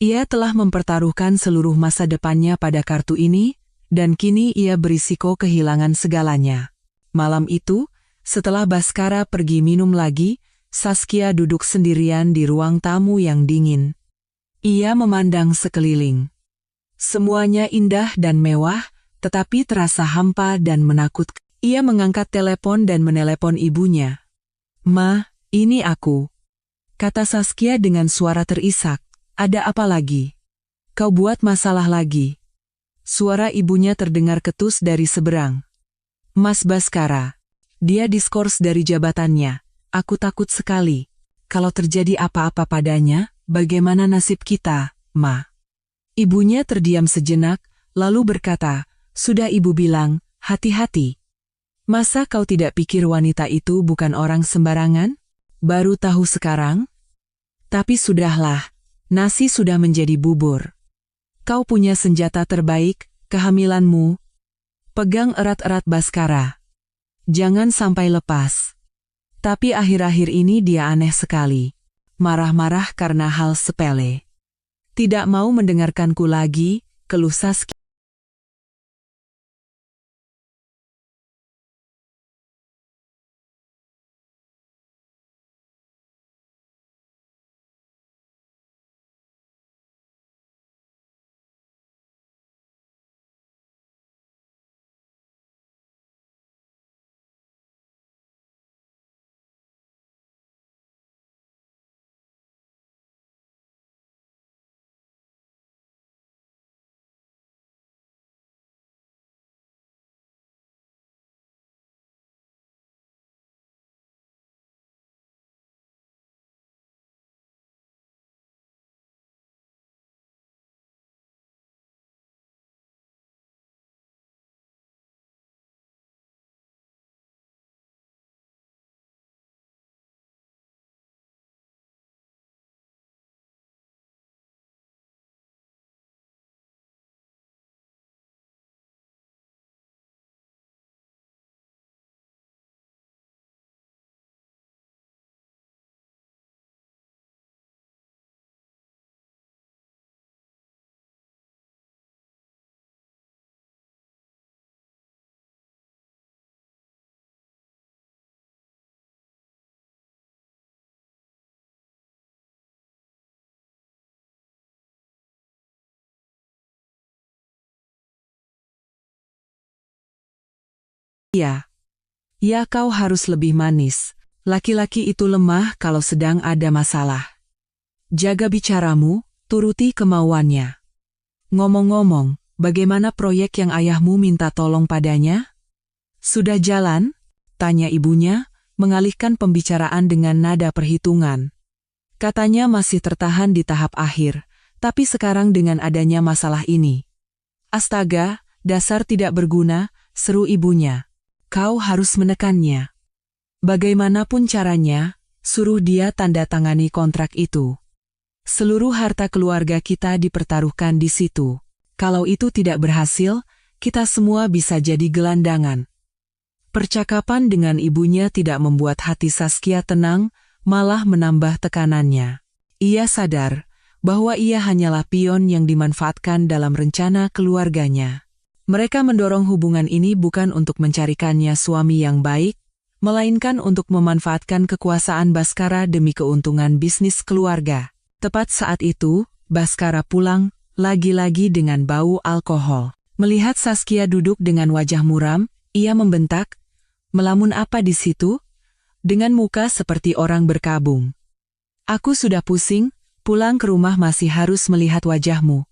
Ia telah mempertaruhkan seluruh masa depannya pada kartu ini, dan kini ia berisiko kehilangan segalanya. Malam itu, setelah Baskara pergi minum lagi, Saskia duduk sendirian di ruang tamu yang dingin. Ia memandang sekeliling. Semuanya indah dan mewah, tetapi terasa hampa dan menakutkan. Ia mengangkat telepon dan menelepon ibunya. "Ma, ini aku," kata Saskia dengan suara terisak. "Ada apa lagi? Kau buat masalah lagi?" Suara ibunya terdengar ketus dari seberang. "Mas Baskara, dia diskors dari jabatannya. Aku takut sekali. Kalau terjadi apa-apa padanya, bagaimana nasib kita, Ma?" Ibunya terdiam sejenak, lalu berkata, "Sudah ibu bilang, hati-hati. Masa kau tidak pikir wanita itu bukan orang sembarangan? Baru tahu sekarang? Tapi sudahlah, nasi sudah menjadi bubur. Kau punya senjata terbaik, kehamilanmu. Pegang erat-erat Baskara. Jangan sampai lepas." Tapi akhir-akhir ini dia aneh sekali. Marah-marah karena hal sepele. Tidak mau mendengarkanku lagi, keluh Saskia. Ya, kau harus lebih manis. Laki-laki itu lemah kalau sedang ada masalah. Jaga bicaramu, turuti kemauannya. Ngomong-ngomong, bagaimana proyek yang ayahmu minta tolong padanya? Sudah jalan? Tanya ibunya, mengalihkan pembicaraan dengan nada perhitungan. Katanya masih tertahan di tahap akhir, tapi sekarang dengan adanya masalah ini. Astaga, dasar tidak berguna, seru ibunya. Kau harus menekannya. Bagaimanapun caranya, suruh dia tanda tangani kontrak itu. Seluruh harta keluarga kita dipertaruhkan di situ. Kalau itu tidak berhasil, kita semua bisa jadi gelandangan. Percakapan dengan ibunya tidak membuat hati Saskia tenang, malah menambah tekanannya. Ia sadar bahwa ia hanyalah pion yang dimanfaatkan dalam rencana keluarganya. Mereka mendorong hubungan ini bukan untuk mencarikannya suami yang baik, melainkan untuk memanfaatkan kekuasaan Baskara demi keuntungan bisnis keluarga. Tepat saat itu, Baskara pulang, lagi-lagi dengan bau alkohol. Melihat Saskia duduk dengan wajah muram, ia membentak, "Melamun apa di situ?" Dengan muka seperti orang berkabung. "Aku sudah pusing, pulang ke rumah masih harus melihat wajahmu."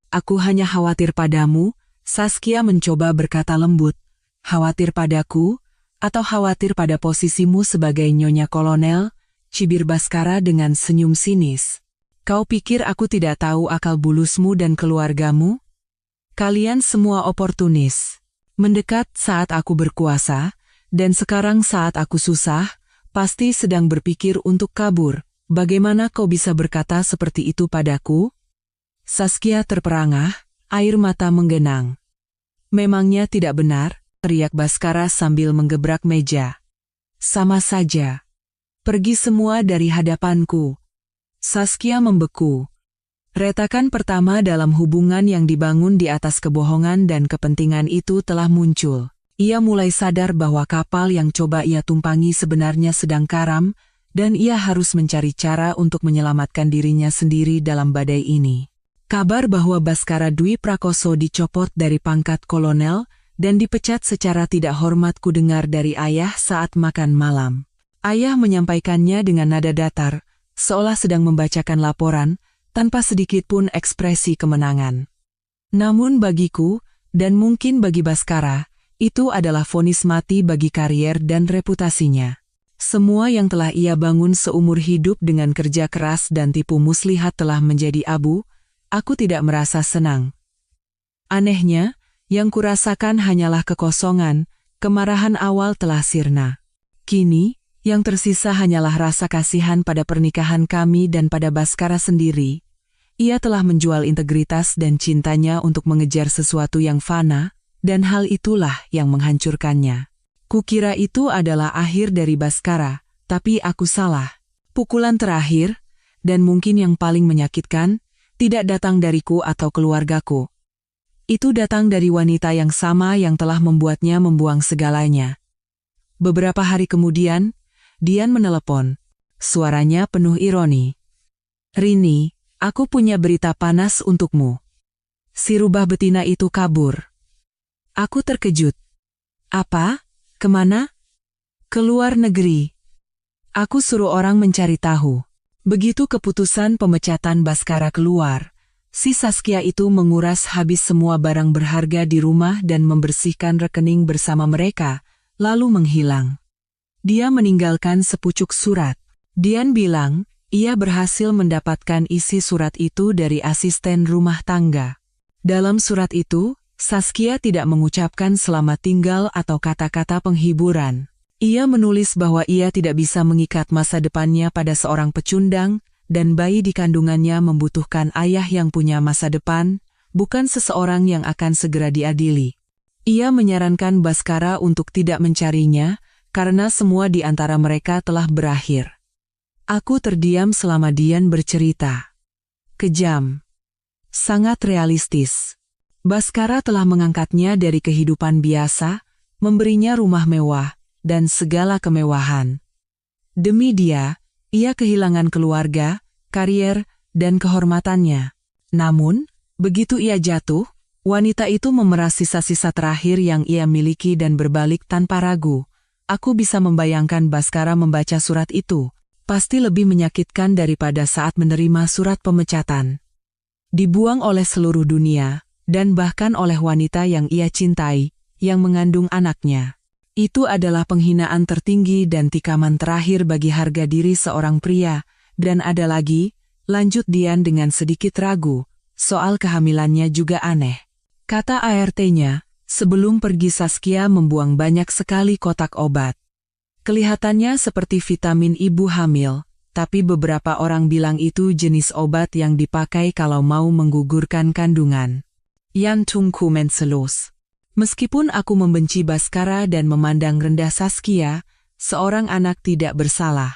Aku hanya khawatir padamu," Saskia mencoba berkata lembut. "Khawatir padaku, atau khawatir pada posisimu sebagai Nyonya Kolonel?" cibir Baskara dengan senyum sinis. "Kau pikir aku tidak tahu akal bulusmu dan keluargamu? Kalian semua oportunis. Mendekat saat aku berkuasa, dan sekarang saat aku susah, pasti sedang berpikir untuk kabur. Bagaimana kau bisa berkata seperti itu padaku?" Saskia terperangah, air mata menggenang. "Memangnya tidak benar?" teriak Baskara sambil menggebrak meja. "Sama saja. Pergi semua dari hadapanku." Saskia membeku. Retakan pertama dalam hubungan yang dibangun di atas kebohongan dan kepentingan itu telah muncul. Ia mulai sadar bahwa kapal yang coba ia tumpangi sebenarnya sedang karam, dan ia harus mencari cara untuk menyelamatkan dirinya sendiri dalam badai ini. Kabar bahwa Baskara Dwi Prakoso dicopot dari pangkat kolonel dan dipecat secara tidak hormat kudengar dari ayah saat makan malam. Ayah menyampaikannya dengan nada datar, seolah sedang membacakan laporan, tanpa sedikit pun ekspresi kemenangan. Namun bagiku, dan mungkin bagi Baskara, itu adalah vonis mati bagi karier dan reputasinya. Semua yang telah ia bangun seumur hidup dengan kerja keras dan tipu muslihat telah menjadi abu. Aku tidak merasa senang. Anehnya, yang kurasakan hanyalah kekosongan, kemarahan awal telah sirna. Kini, yang tersisa hanyalah rasa kasihan pada pernikahan kami dan pada Baskara sendiri. Ia telah menjual integritas dan cintanya untuk mengejar sesuatu yang fana, dan hal itulah yang menghancurkannya. Kukira itu adalah akhir dari Baskara, tapi aku salah. Pukulan terakhir, dan mungkin yang paling menyakitkan, tidak datang dariku atau keluargaku. Itu datang dari wanita yang sama yang telah membuatnya membuang segalanya. Beberapa hari kemudian, Dian menelepon. Suaranya penuh ironi. "Rini, aku punya berita panas untukmu. Si rubah betina itu kabur." Aku terkejut. "Apa? Kemana?" "Ke luar negeri. Aku suruh orang mencari tahu." Begitu keputusan pemecatan Baskara keluar, si Saskia itu menguras habis semua barang berharga di rumah dan membersihkan rekening bersama mereka, lalu menghilang. Dia meninggalkan sepucuk surat. Dian bilang, ia berhasil mendapatkan isi surat itu dari asisten rumah tangga. Dalam surat itu, Saskia tidak mengucapkan selamat tinggal atau kata-kata penghiburan. Ia menulis bahwa ia tidak bisa mengikat masa depannya pada seorang pecundang, dan bayi di kandungannya membutuhkan ayah yang punya masa depan, bukan seseorang yang akan segera diadili. Ia menyarankan Baskara untuk tidak mencarinya, karena semua di antara mereka telah berakhir. Aku terdiam selama Dian bercerita. Kejam. Sangat realistis. Baskara telah mengangkatnya dari kehidupan biasa, memberinya rumah mewah, dan segala kemewahan. Demi dia, ia kehilangan keluarga, karier, dan kehormatannya. Namun, begitu ia jatuh, wanita itu memeras sisa-sisa terakhir yang ia miliki dan berbalik tanpa ragu. Aku bisa membayangkan Baskara membaca surat itu. Pasti lebih menyakitkan daripada saat menerima surat pemecatan. Dibuang oleh seluruh dunia, dan bahkan oleh wanita yang ia cintai, yang mengandung anaknya. Itu adalah penghinaan tertinggi dan tikaman terakhir bagi harga diri seorang pria. Dan ada lagi, lanjut Dian dengan sedikit ragu, soal kehamilannya juga aneh. Kata ART-nya, sebelum pergi Saskia membuang banyak sekali kotak obat. Kelihatannya seperti vitamin ibu hamil, tapi beberapa orang bilang itu jenis obat yang dipakai kalau mau menggugurkan kandungan. Yantung kumenselos. Meskipun aku membenci Baskara dan memandang rendah Saskia, seorang anak tidak bersalah.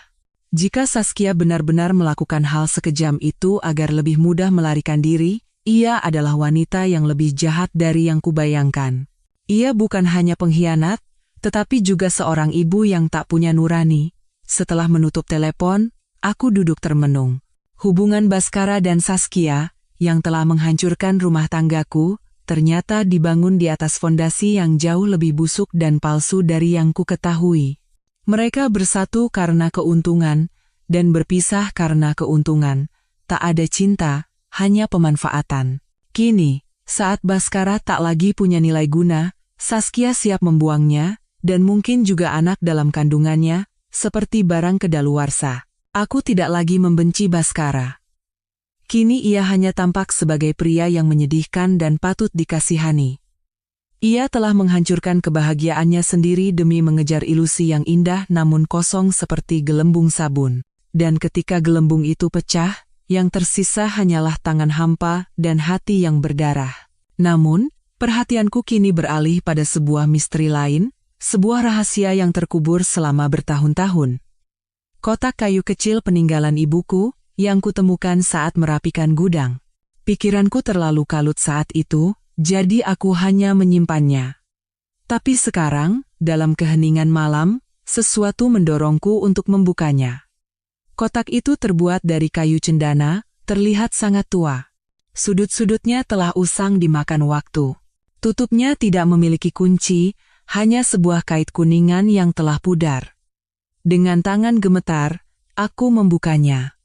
Jika Saskia benar-benar melakukan hal sekejam itu agar lebih mudah melarikan diri, ia adalah wanita yang lebih jahat dari yang kubayangkan. Ia bukan hanya pengkhianat, tetapi juga seorang ibu yang tak punya nurani. Setelah menutup telepon, aku duduk termenung. Hubungan Baskara dan Saskia, yang telah menghancurkan rumah tanggaku, ternyata dibangun di atas fondasi yang jauh lebih busuk dan palsu dari yang ku ketahui. Mereka bersatu karena keuntungan, dan berpisah karena keuntungan. Tak ada cinta, hanya pemanfaatan. Kini, saat Baskara tak lagi punya nilai guna, Saskia siap membuangnya, dan mungkin juga anak dalam kandungannya, seperti barang kedaluarsa. Aku tidak lagi membenci Baskara. Kini ia hanya tampak sebagai pria yang menyedihkan dan patut dikasihani. Ia telah menghancurkan kebahagiaannya sendiri demi mengejar ilusi yang indah namun kosong seperti gelembung sabun. Dan ketika gelembung itu pecah, yang tersisa hanyalah tangan hampa dan hati yang berdarah. Namun, perhatianku kini beralih pada sebuah misteri lain, sebuah rahasia yang terkubur selama bertahun-tahun. Kotak kayu kecil peninggalan ibuku, yang kutemukan saat merapikan gudang. Pikiranku terlalu kalut saat itu, jadi aku hanya menyimpannya. Tapi sekarang, dalam keheningan malam, sesuatu mendorongku untuk membukanya. Kotak itu terbuat dari kayu cendana, terlihat sangat tua. Sudut-sudutnya telah usang dimakan waktu. Tutupnya tidak memiliki kunci, hanya sebuah kait kuningan yang telah pudar. Dengan tangan gemetar, aku membukanya.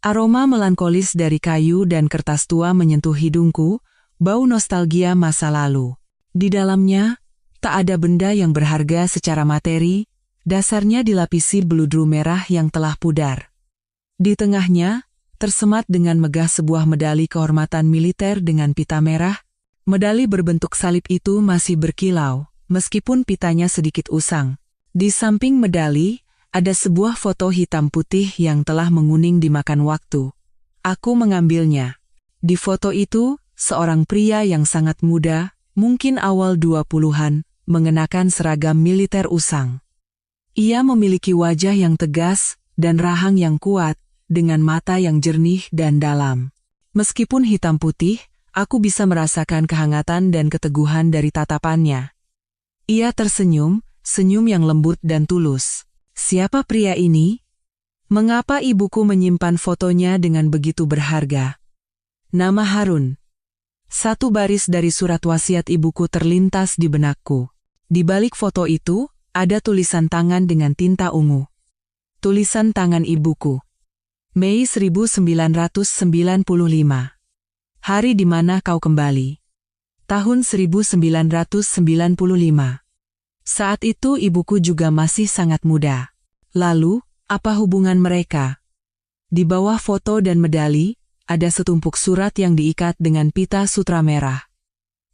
Aroma melankolis dari kayu dan kertas tua menyentuh hidungku, bau nostalgia masa lalu. Di dalamnya, tak ada benda yang berharga secara materi, dasarnya dilapisi beludru merah yang telah pudar. Di tengahnya, tersemat dengan megah sebuah medali kehormatan militer dengan pita merah. Medali berbentuk salib itu masih berkilau, meskipun pitanya sedikit usang. Di samping medali, ada sebuah foto hitam putih yang telah menguning dimakan waktu. Aku mengambilnya. Di foto itu, seorang pria yang sangat muda, mungkin awal 20-an, mengenakan seragam militer usang. Ia memiliki wajah yang tegas dan rahang yang kuat, dengan mata yang jernih dan dalam. Meskipun hitam putih, aku bisa merasakan kehangatan dan keteguhan dari tatapannya. Ia tersenyum, senyum yang lembut dan tulus. Siapa pria ini? Mengapa ibuku menyimpan fotonya dengan begitu berharga? Nama Harun. Satu baris dari surat wasiat ibuku terlintas di benakku. Di balik foto itu, ada tulisan tangan dengan tinta ungu. Tulisan tangan ibuku. Mei 1995. Hari di mana kau kembali. Tahun 1995. Saat itu ibuku juga masih sangat muda. Lalu, apa hubungan mereka? Di bawah foto dan medali, ada setumpuk surat yang diikat dengan pita sutra merah.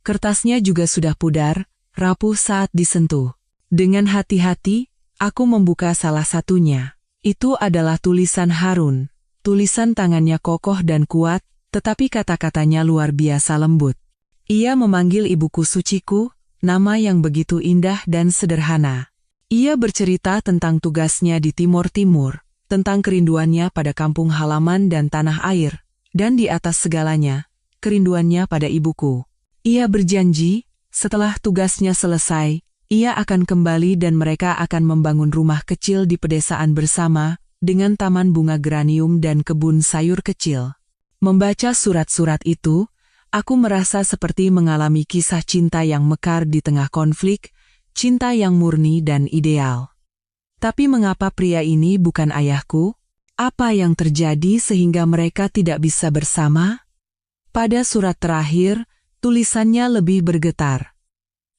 Kertasnya juga sudah pudar, rapuh saat disentuh. Dengan hati-hati, aku membuka salah satunya. Itu adalah tulisan Harun. Tulisan tangannya kokoh dan kuat, tetapi kata-katanya luar biasa lembut. Ia memanggil ibuku Suciku, nama yang begitu indah dan sederhana. Ia bercerita tentang tugasnya di Timur Timur, tentang kerinduannya pada kampung halaman dan tanah air. Dan di atas segalanya, kerinduannya pada ibuku. Ia berjanji, setelah tugasnya selesai, ia akan kembali dan mereka akan membangun rumah kecil di pedesaan bersama, dengan taman bunga geranium dan kebun sayur kecil. Membaca surat-surat itu, aku merasa seperti mengalami kisah cinta yang mekar di tengah konflik, cinta yang murni dan ideal. Tapi mengapa pria ini bukan ayahku? Apa yang terjadi sehingga mereka tidak bisa bersama? Pada surat terakhir, tulisannya lebih bergetar.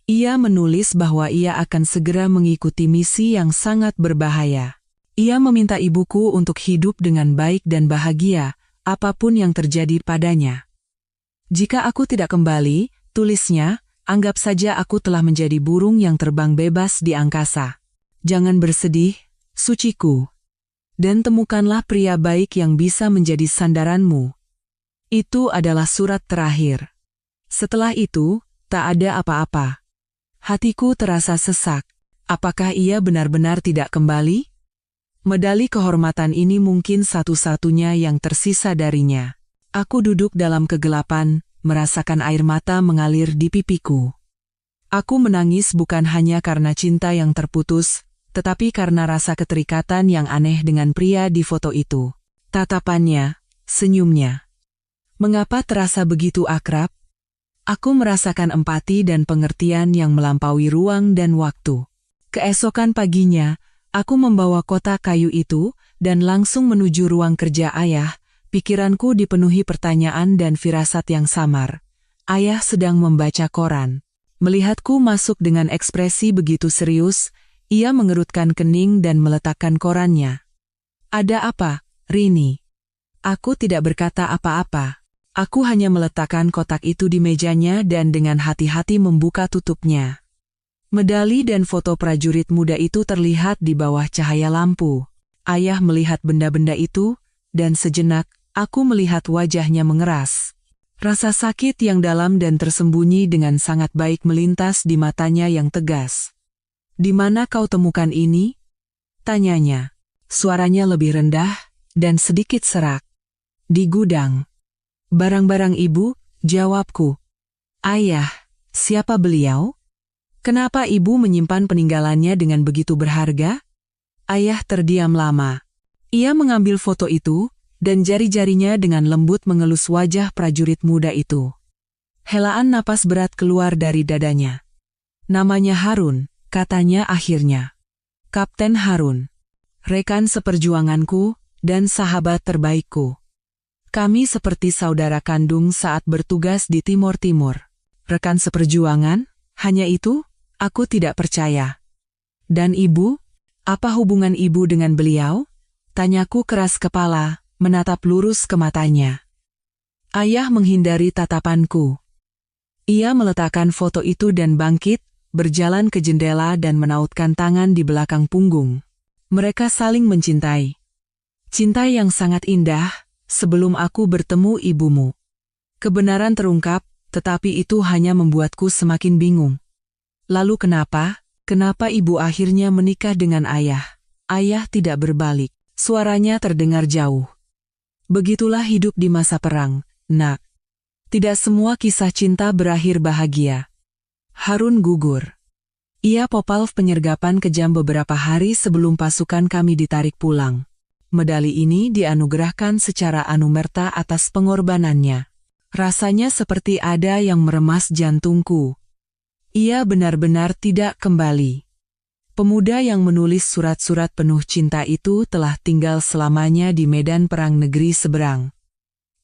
Ia menulis bahwa ia akan segera mengikuti misi yang sangat berbahaya. Ia meminta ibuku untuk hidup dengan baik dan bahagia, apapun yang terjadi padanya. Jika aku tidak kembali, tulisnya, anggap saja aku telah menjadi burung yang terbang bebas di angkasa. Jangan bersedih, Suciku. Dan temukanlah pria baik yang bisa menjadi sandaranmu. Itu adalah surat terakhir. Setelah itu, tak ada apa-apa. Hatiku terasa sesak. Apakah ia benar-benar tidak kembali? Medali kehormatan ini mungkin satu-satunya yang tersisa darinya. Aku duduk dalam kegelapan, merasakan air mata mengalir di pipiku. Aku menangis bukan hanya karena cinta yang terputus, tetapi karena rasa keterikatan yang aneh dengan pria di foto itu. Tatapannya, senyumnya. Mengapa terasa begitu akrab? Aku merasakan empati dan pengertian yang melampaui ruang dan waktu. Keesokan paginya, aku membawa kotak kayu itu dan langsung menuju ruang kerja ayah. Pikiranku dipenuhi pertanyaan dan firasat yang samar. Ayah sedang membaca koran. Melihatku masuk dengan ekspresi begitu serius, ia mengerutkan kening dan meletakkan korannya. Ada apa, Rini? Aku tidak berkata apa-apa. Aku hanya meletakkan kotak itu di mejanya dan dengan hati-hati membuka tutupnya. Medali dan foto prajurit muda itu terlihat di bawah cahaya lampu. Ayah melihat benda-benda itu, dan sejenak, aku melihat wajahnya mengeras. Rasa sakit yang dalam dan tersembunyi dengan sangat baik melintas di matanya yang tegas. Di mana kau temukan ini? Tanyanya. Suaranya lebih rendah dan sedikit serak. Di gudang. Barang-barang ibu, jawabku. Ayah, siapa beliau? Kenapa ibu menyimpan peninggalannya dengan begitu berharga? Ayah terdiam lama. Ia mengambil foto itu, dan jari-jarinya dengan lembut mengelus wajah prajurit muda itu. Helaan napas berat keluar dari dadanya. Namanya Harun. Katanya akhirnya. Kapten Harun. Rekan seperjuanganku, dan sahabat terbaikku. Kami seperti saudara kandung saat bertugas di Timur Timur. Rekan seperjuangan? Hanya itu? Aku tidak percaya. Dan ibu? Apa hubungan ibu dengan beliau? Tanyaku keras kepala, menatap lurus ke matanya. Ayah menghindari tatapanku. Ia meletakkan foto itu dan bangkit, berjalan ke jendela dan menautkan tangan di belakang punggung. Mereka saling mencintai. Cinta yang sangat indah, sebelum aku bertemu ibumu. Kebenaran terungkap, tetapi itu hanya membuatku semakin bingung. Lalu kenapa ibu akhirnya menikah dengan ayah? Ayah tidak berbalik. Suaranya terdengar jauh. Begitulah hidup di masa perang, nak. Tidak semua kisah cinta berakhir bahagia. Harun gugur. Ia Popalv penyergapan kejam beberapa hari sebelum pasukan kami ditarik pulang. Medali ini dianugerahkan secara anumerta atas pengorbanannya. Rasanya seperti ada yang meremas jantungku. Ia benar-benar tidak kembali. Pemuda yang menulis surat-surat penuh cinta itu telah tinggal selamanya di medan perang negeri seberang.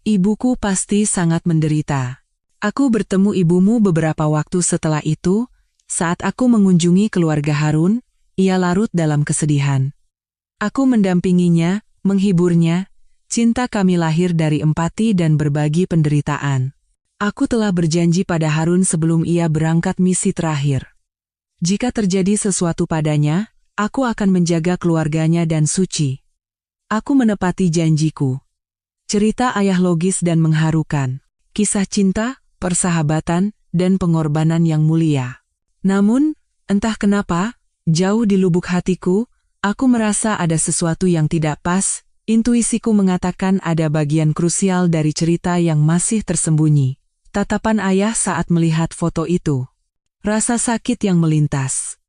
Ibuku pasti sangat menderita. Aku bertemu ibumu beberapa waktu setelah itu. Saat aku mengunjungi keluarga Harun, ia larut dalam kesedihan. Aku mendampinginya, menghiburnya. Cinta kami lahir dari empati dan berbagi penderitaan. Aku telah berjanji pada Harun sebelum ia berangkat misi terakhir. Jika terjadi sesuatu padanya, aku akan menjaga keluarganya dan suci. Aku menepati janjiku. Cerita ayah logis dan mengharukan. Kisah cinta, persahabatan, dan pengorbanan yang mulia. Namun, entah kenapa, jauh di lubuk hatiku, aku merasa ada sesuatu yang tidak pas. Intuisiku mengatakan ada bagian krusial dari cerita yang masih tersembunyi. Tatapan ayah saat melihat foto itu. Rasa sakit yang melintas.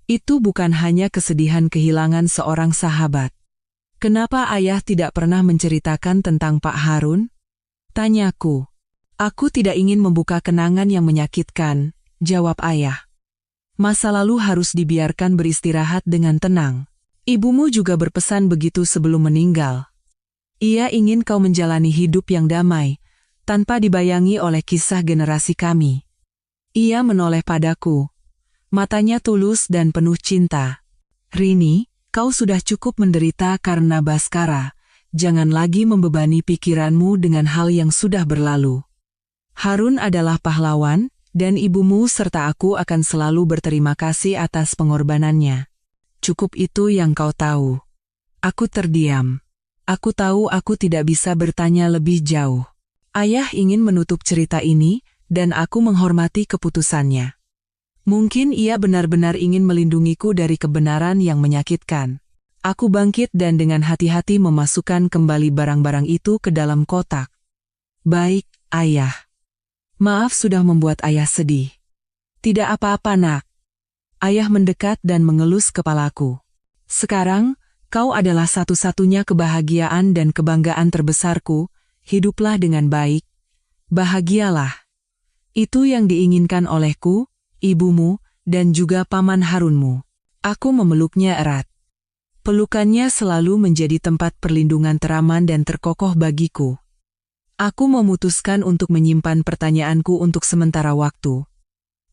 Itu bukan hanya kesedihan kehilangan seorang sahabat. Kenapa ayah tidak pernah menceritakan tentang Pak Harun? Tanyaku. Aku tidak ingin membuka kenangan yang menyakitkan, jawab ayah. Masa lalu harus dibiarkan beristirahat dengan tenang. Ibumu juga berpesan begitu sebelum meninggal. Ia ingin kau menjalani hidup yang damai, tanpa dibayangi oleh kisah generasi kami. Ia menoleh padaku. Matanya tulus dan penuh cinta. Rini, kau sudah cukup menderita karena Baskara. Jangan lagi membebani pikiranmu dengan hal yang sudah berlalu. Harun adalah pahlawan, dan ibumu serta aku akan selalu berterima kasih atas pengorbanannya. Cukup itu yang kau tahu. Aku terdiam. Aku tahu aku tidak bisa bertanya lebih jauh. Ayah ingin menutup cerita ini, dan aku menghormati keputusannya. Mungkin ia benar-benar ingin melindungiku dari kebenaran yang menyakitkan. Aku bangkit dan dengan hati-hati memasukkan kembali barang-barang itu ke dalam kotak. Baik, ayah. Maaf sudah membuat ayah sedih. Tidak apa-apa, nak. Ayah mendekat dan mengelus kepalaku. Sekarang, kau adalah satu-satunya kebahagiaan dan kebanggaan terbesarku. Hiduplah dengan baik. Bahagialah. Itu yang diinginkan olehku, ibumu, dan juga paman Harunmu. Aku memeluknya erat. Pelukannya selalu menjadi tempat perlindungan teraman dan terkokoh bagiku. Aku memutuskan untuk menyimpan pertanyaanku untuk sementara waktu.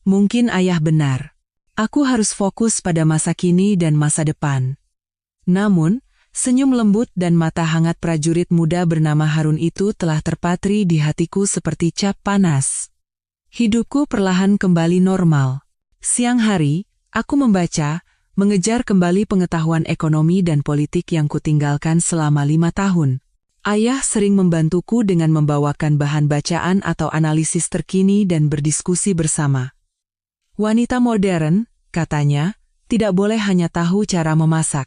Mungkin ayah benar. Aku harus fokus pada masa kini dan masa depan. Namun, senyum lembut dan mata hangat prajurit muda bernama Harun itu telah terpatri di hatiku seperti cap panas. Hidupku perlahan kembali normal. Siang hari, aku membaca, mengejar kembali pengetahuan ekonomi dan politik yang kutinggalkan selama 5 tahun. Ayah sering membantuku dengan membawakan bahan bacaan atau analisis terkini dan berdiskusi bersama. Wanita modern, katanya, tidak boleh hanya tahu cara memasak.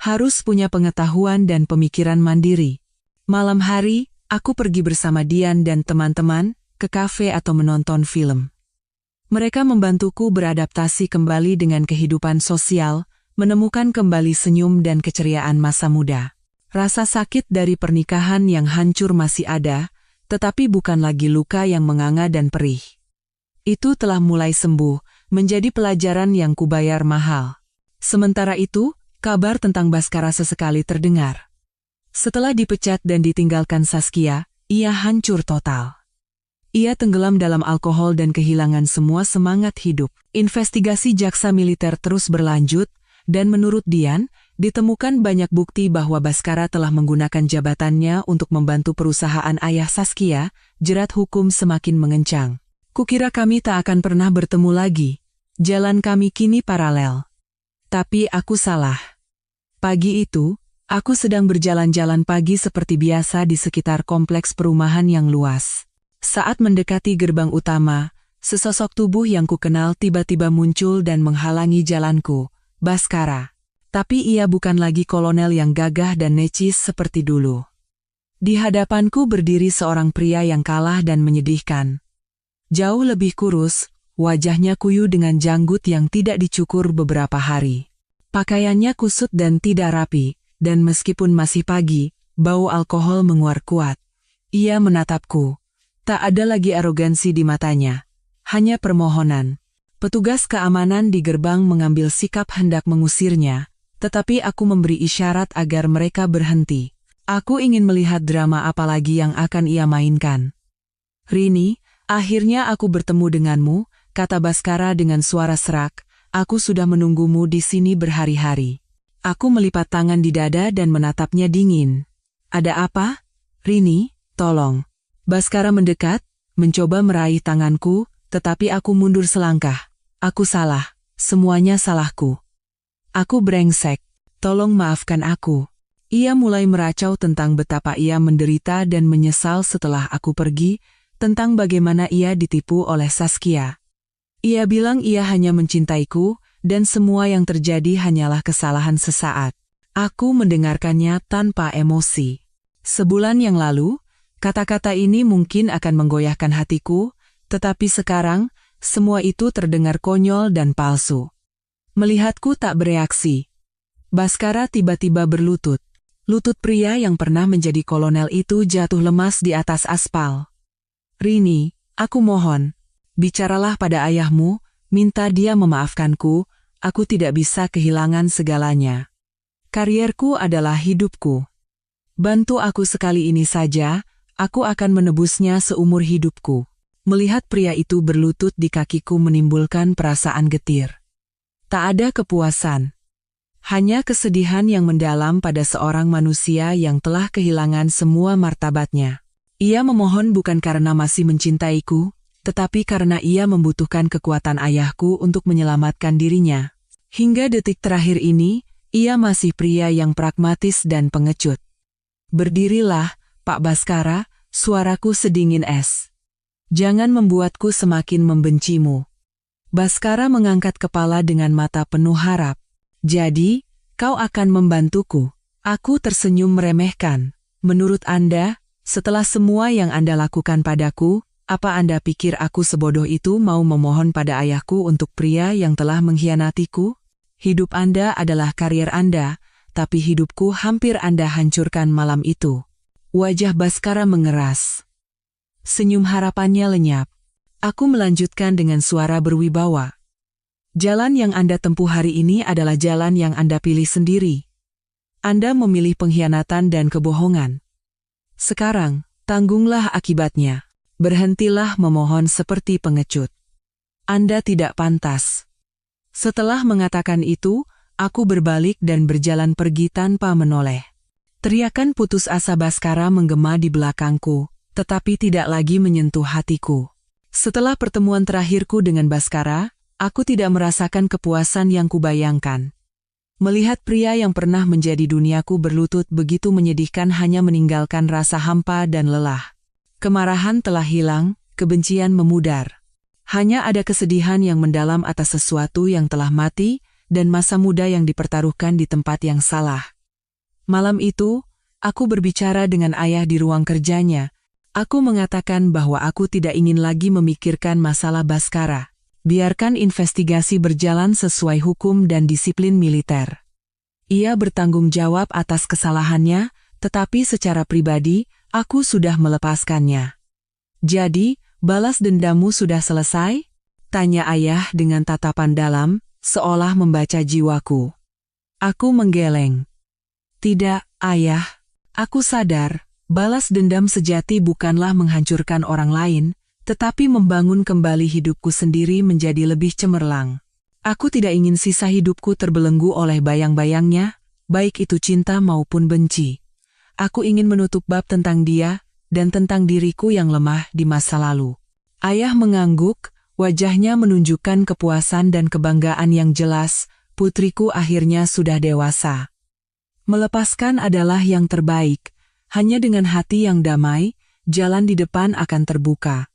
Harus punya pengetahuan dan pemikiran mandiri. Malam hari, aku pergi bersama Dian dan teman-teman ke kafe atau menonton film. Mereka membantuku beradaptasi kembali dengan kehidupan sosial, menemukan kembali senyum dan keceriaan masa muda. Rasa sakit dari pernikahan yang hancur masih ada, tetapi bukan lagi luka yang menganga dan perih. Itu telah mulai sembuh, menjadi pelajaran yang kubayar mahal. Sementara itu, kabar tentang Baskara sesekali terdengar. Setelah dipecat dan ditinggalkan Saskia, ia hancur total. Ia tenggelam dalam alkohol dan kehilangan semua semangat hidup. Investigasi jaksa militer terus berlanjut, dan menurut Dian, ditemukan banyak bukti bahwa Baskara telah menggunakan jabatannya untuk membantu perusahaan ayah Saskia. Jerat hukum semakin mengencang. Kukira kami tak akan pernah bertemu lagi. Jalan kami kini paralel. Tapi aku salah. Pagi itu, aku sedang berjalan-jalan pagi seperti biasa di sekitar kompleks perumahan yang luas. Saat mendekati gerbang utama, sesosok tubuh yang kukenal tiba-tiba muncul dan menghalangi jalanku. Baskara. Tapi ia bukan lagi kolonel yang gagah dan necis seperti dulu. Di hadapanku berdiri seorang pria yang kalah dan menyedihkan. Jauh lebih kurus, wajahnya kuyu dengan janggut yang tidak dicukur beberapa hari. Pakaiannya kusut dan tidak rapi, dan meskipun masih pagi, bau alkohol menguar kuat. Ia menatapku. Tak ada lagi arogansi di matanya. Hanya permohonan. Petugas keamanan di gerbang mengambil sikap hendak mengusirnya, tetapi aku memberi isyarat agar mereka berhenti. Aku ingin melihat drama apa lagi yang akan ia mainkan. Rini, akhirnya aku bertemu denganmu, kata Baskara dengan suara serak. Aku sudah menunggumu di sini berhari-hari. Aku melipat tangan di dada dan menatapnya dingin. Ada apa? Rini, tolong. Baskara mendekat, mencoba meraih tanganku, tetapi aku mundur selangkah. Aku salah, semuanya salahku. Aku brengsek, tolong maafkan aku. Ia mulai meracau tentang betapa ia menderita dan menyesal setelah aku pergi, tentang bagaimana ia ditipu oleh Saskia. Ia bilang ia hanya mencintaiku, dan semua yang terjadi hanyalah kesalahan sesaat. Aku mendengarkannya tanpa emosi. Sebulan yang lalu, kata-kata ini mungkin akan menggoyahkan hatiku, tetapi sekarang, semua itu terdengar konyol dan palsu. Melihatku tak bereaksi. Baskara tiba-tiba berlutut. Lutut pria yang pernah menjadi kolonel itu jatuh lemas di atas aspal. Rini, aku mohon. Bicaralah pada ayahmu, minta dia memaafkanku, aku tidak bisa kehilangan segalanya. Karierku adalah hidupku. Bantu aku sekali ini saja, aku akan menebusnya seumur hidupku. Melihat pria itu berlutut di kakiku menimbulkan perasaan getir. Tak ada kepuasan. Hanya kesedihan yang mendalam pada seorang manusia yang telah kehilangan semua martabatnya. Ia memohon bukan karena masih mencintaiku, tetapi karena ia membutuhkan kekuatan ayahku untuk menyelamatkan dirinya. Hingga detik terakhir ini, ia masih pria yang pragmatis dan pengecut. Berdirilah, Pak Baskara, suaraku sedingin es. Jangan membuatku semakin membencimu. Baskara mengangkat kepala dengan mata penuh harap. Jadi, kau akan membantuku. Aku tersenyum meremehkan. Menurut Anda, setelah semua yang Anda lakukan padaku, apa Anda pikir aku sebodoh itu mau memohon pada ayahku untuk pria yang telah mengkhianatiku? Hidup Anda adalah karier Anda, tapi hidupku hampir Anda hancurkan malam itu. Wajah Baskara mengeras. Senyum harapannya lenyap. Aku melanjutkan dengan suara berwibawa. Jalan yang Anda tempuh hari ini adalah jalan yang Anda pilih sendiri. Anda memilih pengkhianatan dan kebohongan. Sekarang, tanggunglah akibatnya. Berhentilah memohon seperti pengecut. Anda tidak pantas. Setelah mengatakan itu, aku berbalik dan berjalan pergi tanpa menoleh. Teriakan putus asa Baskara menggema di belakangku, tetapi tidak lagi menyentuh hatiku. Setelah pertemuan terakhirku dengan Baskara, aku tidak merasakan kepuasan yang kubayangkan. Melihat pria yang pernah menjadi duniaku berlutut begitu menyedihkan hanya meninggalkan rasa hampa dan lelah. Kemarahan telah hilang, kebencian memudar. Hanya ada kesedihan yang mendalam atas sesuatu yang telah mati, dan masa muda yang dipertaruhkan di tempat yang salah. Malam itu, aku berbicara dengan ayah di ruang kerjanya. Aku mengatakan bahwa aku tidak ingin lagi memikirkan masalah Baskara. Biarkan investigasi berjalan sesuai hukum dan disiplin militer. Ia bertanggung jawab atas kesalahannya, tetapi secara pribadi, aku sudah melepaskannya. Jadi, balas dendammu sudah selesai? Tanya ayah dengan tatapan dalam, seolah membaca jiwaku. Aku menggeleng. Tidak, ayah. Aku sadar, balas dendam sejati bukanlah menghancurkan orang lain, tetapi membangun kembali hidupku sendiri menjadi lebih cemerlang. Aku tidak ingin sisa hidupku terbelenggu oleh bayang-bayangnya, baik itu cinta maupun benci. Aku ingin menutup bab tentang dia, dan tentang diriku yang lemah di masa lalu. Ayah mengangguk, wajahnya menunjukkan kepuasan dan kebanggaan yang jelas, putriku akhirnya sudah dewasa. Melepaskan adalah yang terbaik, hanya dengan hati yang damai, jalan di depan akan terbuka.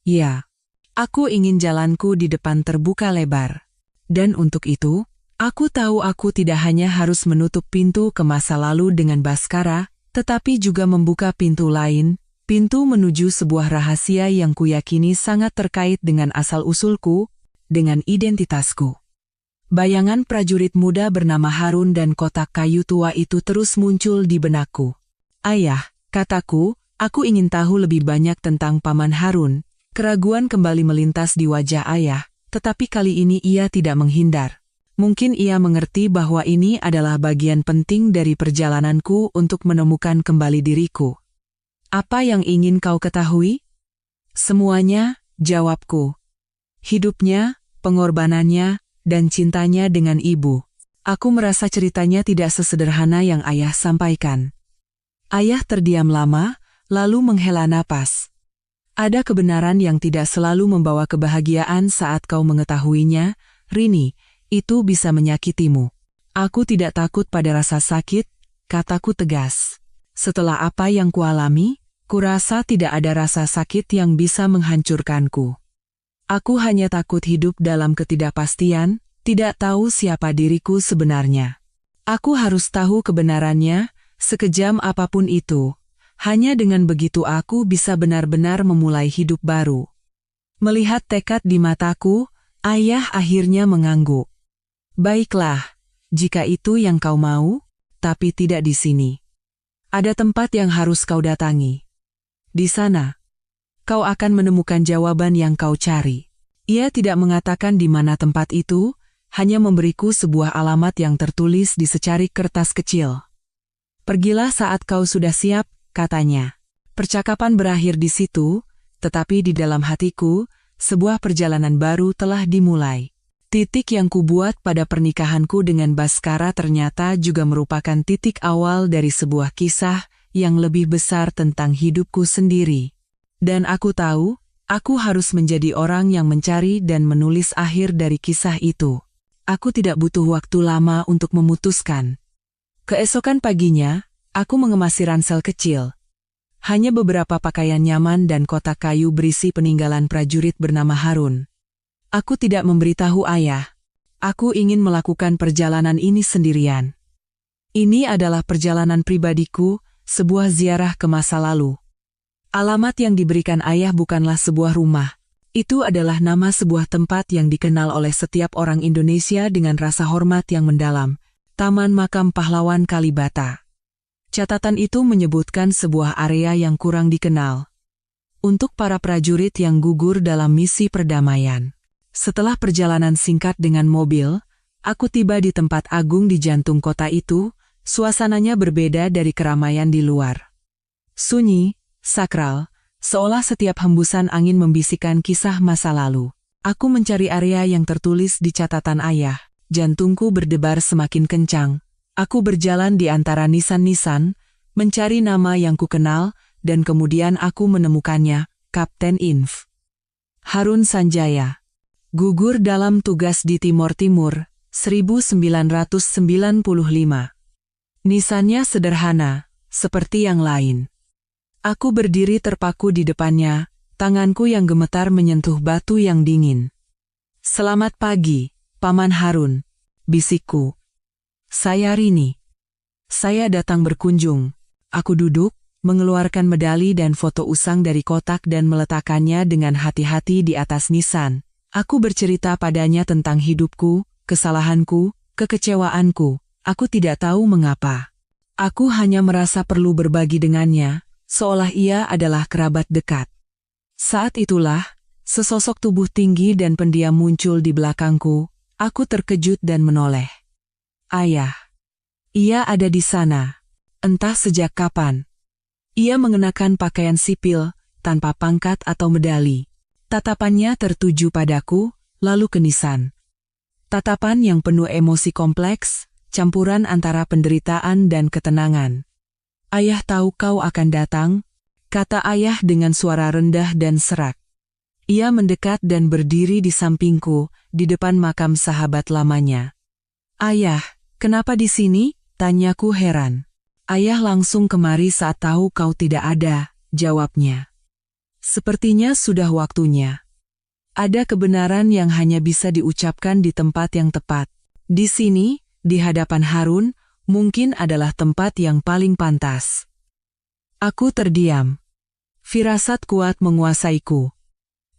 Ya, aku ingin jalanku di depan terbuka lebar. Dan untuk itu, aku tahu aku tidak hanya harus menutup pintu ke masa lalu dengan Baskara, tetapi juga membuka pintu lain, pintu menuju sebuah rahasia yang kuyakini sangat terkait dengan asal-usulku, dengan identitasku. Bayangan prajurit muda bernama Harun dan kotak kayu tua itu terus muncul di benakku. Ayah, kataku, aku ingin tahu lebih banyak tentang Paman Harun. Keraguan kembali melintas di wajah ayah, tetapi kali ini ia tidak menghindar. Mungkin ia mengerti bahwa ini adalah bagian penting dari perjalananku untuk menemukan kembali diriku. Apa yang ingin kau ketahui? Semuanya, jawabku. Hidupnya, pengorbanannya, dan cintanya dengan ibu. Aku merasa ceritanya tidak sesederhana yang ayah sampaikan. Ayah terdiam lama, lalu menghela napas. Ada kebenaran yang tidak selalu membawa kebahagiaan saat kau mengetahuinya, Rini, itu bisa menyakitimu. Aku tidak takut pada rasa sakit, kataku tegas. Setelah apa yang kualami, kurasa tidak ada rasa sakit yang bisa menghancurkanku. Aku hanya takut hidup dalam ketidakpastian, tidak tahu siapa diriku sebenarnya. Aku harus tahu kebenarannya, sekejam apapun itu. Hanya dengan begitu aku bisa benar-benar memulai hidup baru. Melihat tekad di mataku, ayah akhirnya mengangguk. Baiklah, jika itu yang kau mau, tapi tidak di sini. Ada tempat yang harus kau datangi. Di sana, kau akan menemukan jawaban yang kau cari. Ia tidak mengatakan di mana tempat itu, hanya memberiku sebuah alamat yang tertulis di secarik kertas kecil. Pergilah saat kau sudah siap, katanya. Percakapan berakhir di situ, tetapi di dalam hatiku, sebuah perjalanan baru telah dimulai. Titik yang kubuat pada pernikahanku dengan Baskara ternyata juga merupakan titik awal dari sebuah kisah yang lebih besar tentang hidupku sendiri. Dan aku tahu, aku harus menjadi orang yang mencari dan menulis akhir dari kisah itu. Aku tidak butuh waktu lama untuk memutuskan. Keesokan paginya, aku mengemasi ransel kecil. Hanya beberapa pakaian nyaman dan kotak kayu berisi peninggalan prajurit bernama Harun. Aku tidak memberitahu ayah. Aku ingin melakukan perjalanan ini sendirian. Ini adalah perjalanan pribadiku, sebuah ziarah ke masa lalu. Alamat yang diberikan ayah bukanlah sebuah rumah. Itu adalah nama sebuah tempat yang dikenal oleh setiap orang Indonesia dengan rasa hormat yang mendalam, Taman Makam Pahlawan Kalibata. Catatan itu menyebutkan sebuah area yang kurang dikenal. Untuk para prajurit yang gugur dalam misi perdamaian. Setelah perjalanan singkat dengan mobil, aku tiba di tempat agung di jantung kota itu, suasananya berbeda dari keramaian di luar. Sunyi, sakral, seolah setiap hembusan angin membisikkan kisah masa lalu. Aku mencari area yang tertulis di catatan ayah. Jantungku berdebar semakin kencang. Aku berjalan di antara nisan-nisan, mencari nama yang kukenal, dan kemudian aku menemukannya, Kapten Inv. Harun Sanjaya. Gugur dalam tugas di Timor Timur, 1995. Nisannya sederhana, seperti yang lain. Aku berdiri terpaku di depannya, tanganku yang gemetar menyentuh batu yang dingin. Selamat pagi, Paman Harun, bisikku. Saya Rini. Saya datang berkunjung. Aku duduk, mengeluarkan medali dan foto usang dari kotak dan meletakkannya dengan hati-hati di atas nisan. Aku bercerita padanya tentang hidupku, kesalahanku, kekecewaanku. Aku tidak tahu mengapa. Aku hanya merasa perlu berbagi dengannya, seolah ia adalah kerabat dekat. Saat itulah, sesosok tubuh tinggi dan pendiam muncul di belakangku. Aku terkejut dan menoleh. Ayah. Ia ada di sana. Entah sejak kapan. Ia mengenakan pakaian sipil, tanpa pangkat atau medali. Tatapannya tertuju padaku, lalu ke nisan. Tatapan yang penuh emosi kompleks, campuran antara penderitaan dan ketenangan. Ayah tahu kau akan datang, kata ayah dengan suara rendah dan serak. Ia mendekat dan berdiri di sampingku, di depan makam sahabat lamanya. Ayah, kenapa di sini? Tanyaku heran. Ayah langsung kemari saat tahu kau tidak ada, jawabnya. Sepertinya sudah waktunya. Ada kebenaran yang hanya bisa diucapkan di tempat yang tepat. Di sini, di hadapan Harun, mungkin adalah tempat yang paling pantas. Aku terdiam. Firasat kuat menguasaiku.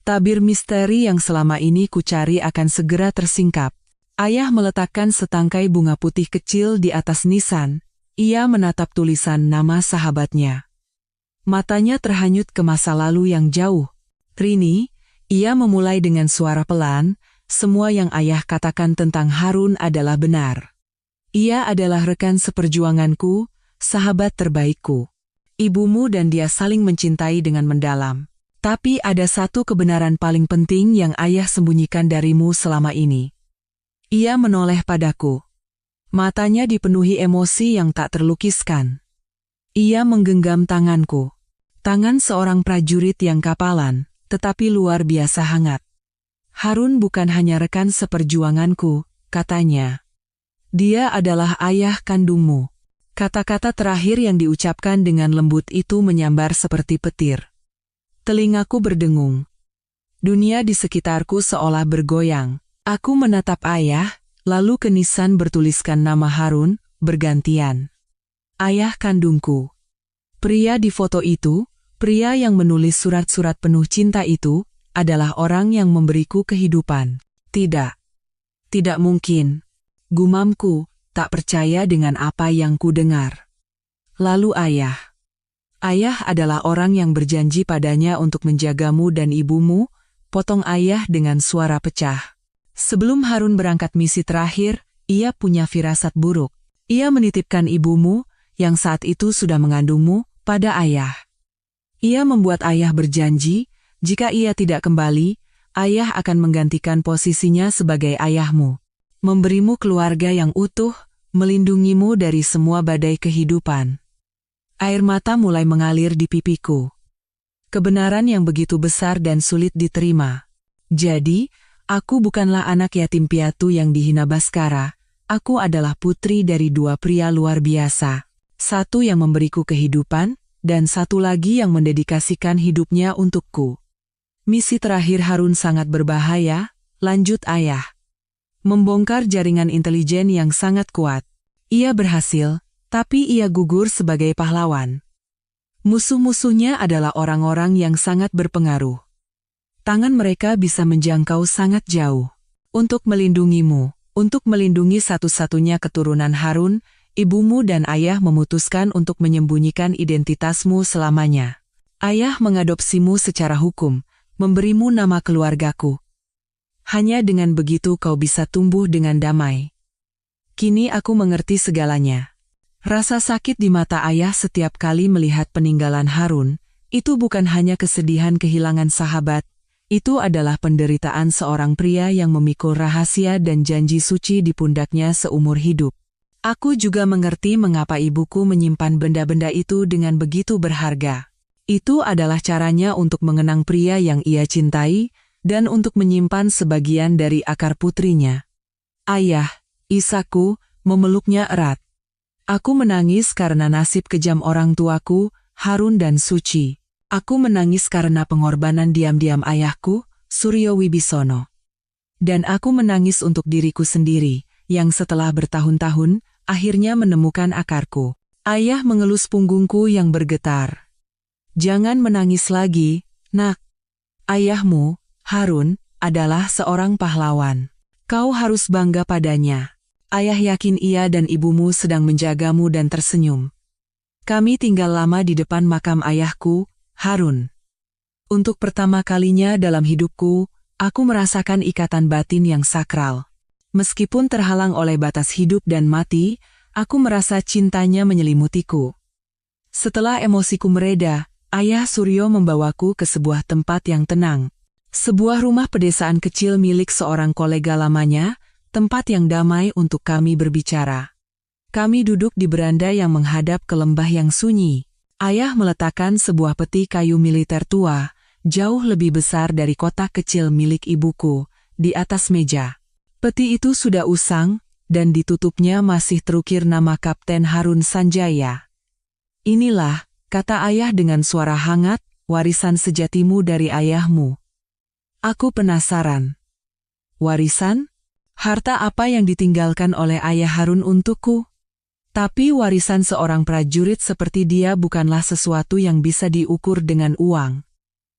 Tabir misteri yang selama ini kucari akan segera tersingkap. Ayah meletakkan setangkai bunga putih kecil di atas nisan. Ia menatap tulisan nama sahabatnya. Matanya terhanyut ke masa lalu yang jauh. Rini, ia memulai dengan suara pelan, semua yang ayah katakan tentang Harun adalah benar. Ia adalah rekan seperjuanganku, sahabat terbaikku. Ibumu dan dia saling mencintai dengan mendalam. Tapi ada satu kebenaran paling penting yang ayah sembunyikan darimu selama ini. Ia menoleh padaku. Matanya dipenuhi emosi yang tak terlukiskan. Ia menggenggam tanganku. Tangan seorang prajurit yang kapalan, tetapi luar biasa hangat. Harun bukan hanya rekan seperjuanganku, katanya. Dia adalah ayah kandungmu. Kata-kata terakhir yang diucapkan dengan lembut itu menyambar seperti petir. Telingaku berdengung. Dunia di sekitarku seolah bergoyang. Aku menatap ayah, lalu ke nisan bertuliskan nama Harun, bergantian. Ayah kandungku. Pria di foto itu, pria yang menulis surat-surat penuh cinta itu, adalah orang yang memberiku kehidupan. Tidak. Tidak mungkin. Gumamku, tak percaya dengan apa yang ku dengar. Lalu ayah. Ayah adalah orang yang berjanji padanya untuk menjagamu dan ibumu, potong ayah dengan suara pecah. Sebelum Harun berangkat misi terakhir, ia punya firasat buruk. Ia menitipkan ibumu, yang saat itu sudah mengandungmu, pada ayah. Ia membuat ayah berjanji, jika ia tidak kembali, ayah akan menggantikan posisinya sebagai ayahmu. Memberimu keluarga yang utuh, melindungimu dari semua badai kehidupan. Air mata mulai mengalir di pipiku. Kebenaran yang begitu besar dan sulit diterima. Jadi, aku bukanlah anak yatim piatu yang dihina Baskara. Aku adalah putri dari dua pria luar biasa. Satu yang memberiku kehidupan, dan satu lagi yang mendedikasikan hidupnya untukku. Misi terakhir Harun sangat berbahaya, lanjut ayah. Membongkar jaringan intelijen yang sangat kuat. Ia berhasil, tapi ia gugur sebagai pahlawan. Musuh-musuhnya adalah orang-orang yang sangat berpengaruh. Tangan mereka bisa menjangkau sangat jauh. Untuk melindungimu, untuk melindungi satu-satunya keturunan Harun, ibumu dan ayah memutuskan untuk menyembunyikan identitasmu selamanya. Ayah mengadopsimu secara hukum, memberimu nama keluargaku. Hanya dengan begitu kau bisa tumbuh dengan damai. Kini aku mengerti segalanya. Rasa sakit di mata ayah setiap kali melihat peninggalan Harun, itu bukan hanya kesedihan kehilangan sahabat, itu adalah penderitaan seorang pria yang memikul rahasia dan janji suci di pundaknya seumur hidup. Aku juga mengerti mengapa ibuku menyimpan benda-benda itu dengan begitu berharga. Itu adalah caranya untuk mengenang pria yang ia cintai, dan untuk menyimpan sebagian dari akar putrinya. Ayah, Isaku, memeluknya erat. Aku menangis karena nasib kejam orang tuaku, Harun dan Suci. Aku menangis karena pengorbanan diam-diam ayahku, Suryo Wibisono. Dan aku menangis untuk diriku sendiri, yang setelah bertahun-tahun, akhirnya menemukan akarku. Ayah mengelus punggungku yang bergetar. Jangan menangis lagi, nak. Ayahmu, Harun, adalah seorang pahlawan. Kau harus bangga padanya. Ayah yakin ia dan ibumu sedang menjagamu dan tersenyum. Kami tinggal lama di depan makam ayahku, Harun. Untuk pertama kalinya dalam hidupku, aku merasakan ikatan batin yang sakral. Meskipun terhalang oleh batas hidup dan mati, aku merasa cintanya menyelimutiku. Setelah emosiku mereda, ayah Suryo membawaku ke sebuah tempat yang tenang. Sebuah rumah pedesaan kecil milik seorang kolega lamanya, tempat yang damai untuk kami berbicara. Kami duduk di beranda yang menghadap ke lembah yang sunyi. Ayah meletakkan sebuah peti kayu militer tua, jauh lebih besar dari kotak kecil milik ibuku, di atas meja. Peti itu sudah usang, dan ditutupnya masih terukir nama Kapten Harun Sanjaya. Inilah, kata ayah dengan suara hangat, warisan sejatimu dari ayahmu. Aku penasaran. Warisan? Harta apa yang ditinggalkan oleh ayah Harun untukku? Tapi warisan seorang prajurit seperti dia bukanlah sesuatu yang bisa diukur dengan uang.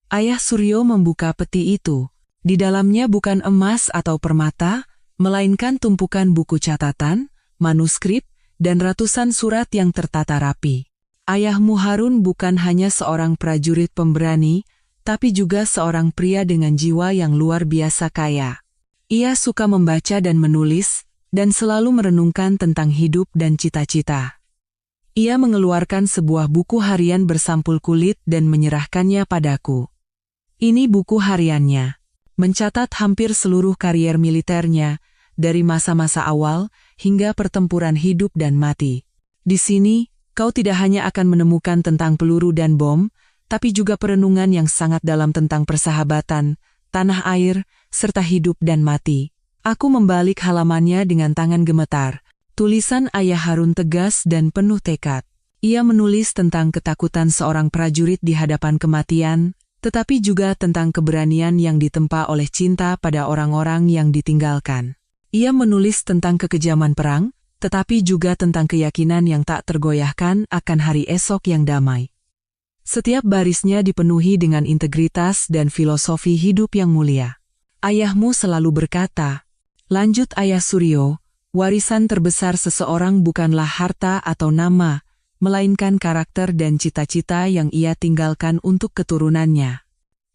Ayah Suryo membuka peti itu. Di dalamnya bukan emas atau permata, melainkan tumpukan buku catatan, manuskrip, dan ratusan surat yang tertata rapi. Ayahmu Harun bukan hanya seorang prajurit pemberani, tapi juga seorang pria dengan jiwa yang luar biasa kaya. Ia suka membaca dan menulis, dan selalu merenungkan tentang hidup dan cita-cita. Ia mengeluarkan sebuah buku harian bersampul kulit dan menyerahkannya padaku. Ini buku hariannya, mencatat hampir seluruh karier militernya, dari masa-masa awal hingga pertempuran hidup dan mati. Di sini, kau tidak hanya akan menemukan tentang peluru dan bom, tapi juga perenungan yang sangat dalam tentang persahabatan, tanah air, serta hidup dan mati. Aku membalik halamannya dengan tangan gemetar. Tulisan Ayah Harun tegas dan penuh tekad. Ia menulis tentang ketakutan seorang prajurit di hadapan kematian, tetapi juga tentang keberanian yang ditempa oleh cinta pada orang-orang yang ditinggalkan. Ia menulis tentang kekejaman perang, tetapi juga tentang keyakinan yang tak tergoyahkan akan hari esok yang damai. Setiap barisnya dipenuhi dengan integritas dan filosofi hidup yang mulia. Ayahmu selalu berkata, lanjut Ayah Suryo, warisan terbesar seseorang bukanlah harta atau nama, melainkan karakter dan cita-cita yang ia tinggalkan untuk keturunannya.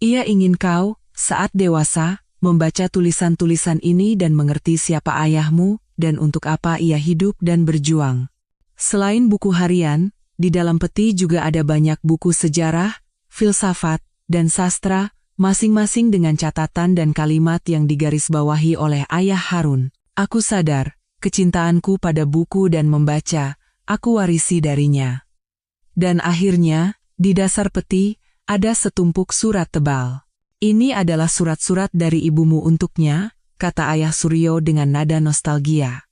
Ia ingin kau, saat dewasa, membaca tulisan-tulisan ini dan mengerti siapa ayahmu dan untuk apa ia hidup dan berjuang. Selain buku harian, di dalam peti juga ada banyak buku sejarah, filsafat, dan sastra, masing-masing dengan catatan dan kalimat yang digarisbawahi oleh Ayah Harun. Aku sadar, kecintaanku pada buku dan membaca, aku warisi darinya. Dan akhirnya, di dasar peti, ada setumpuk surat tebal. Ini adalah surat-surat dari ibumu untuknya, kata Ayah Suryo dengan nada nostalgia.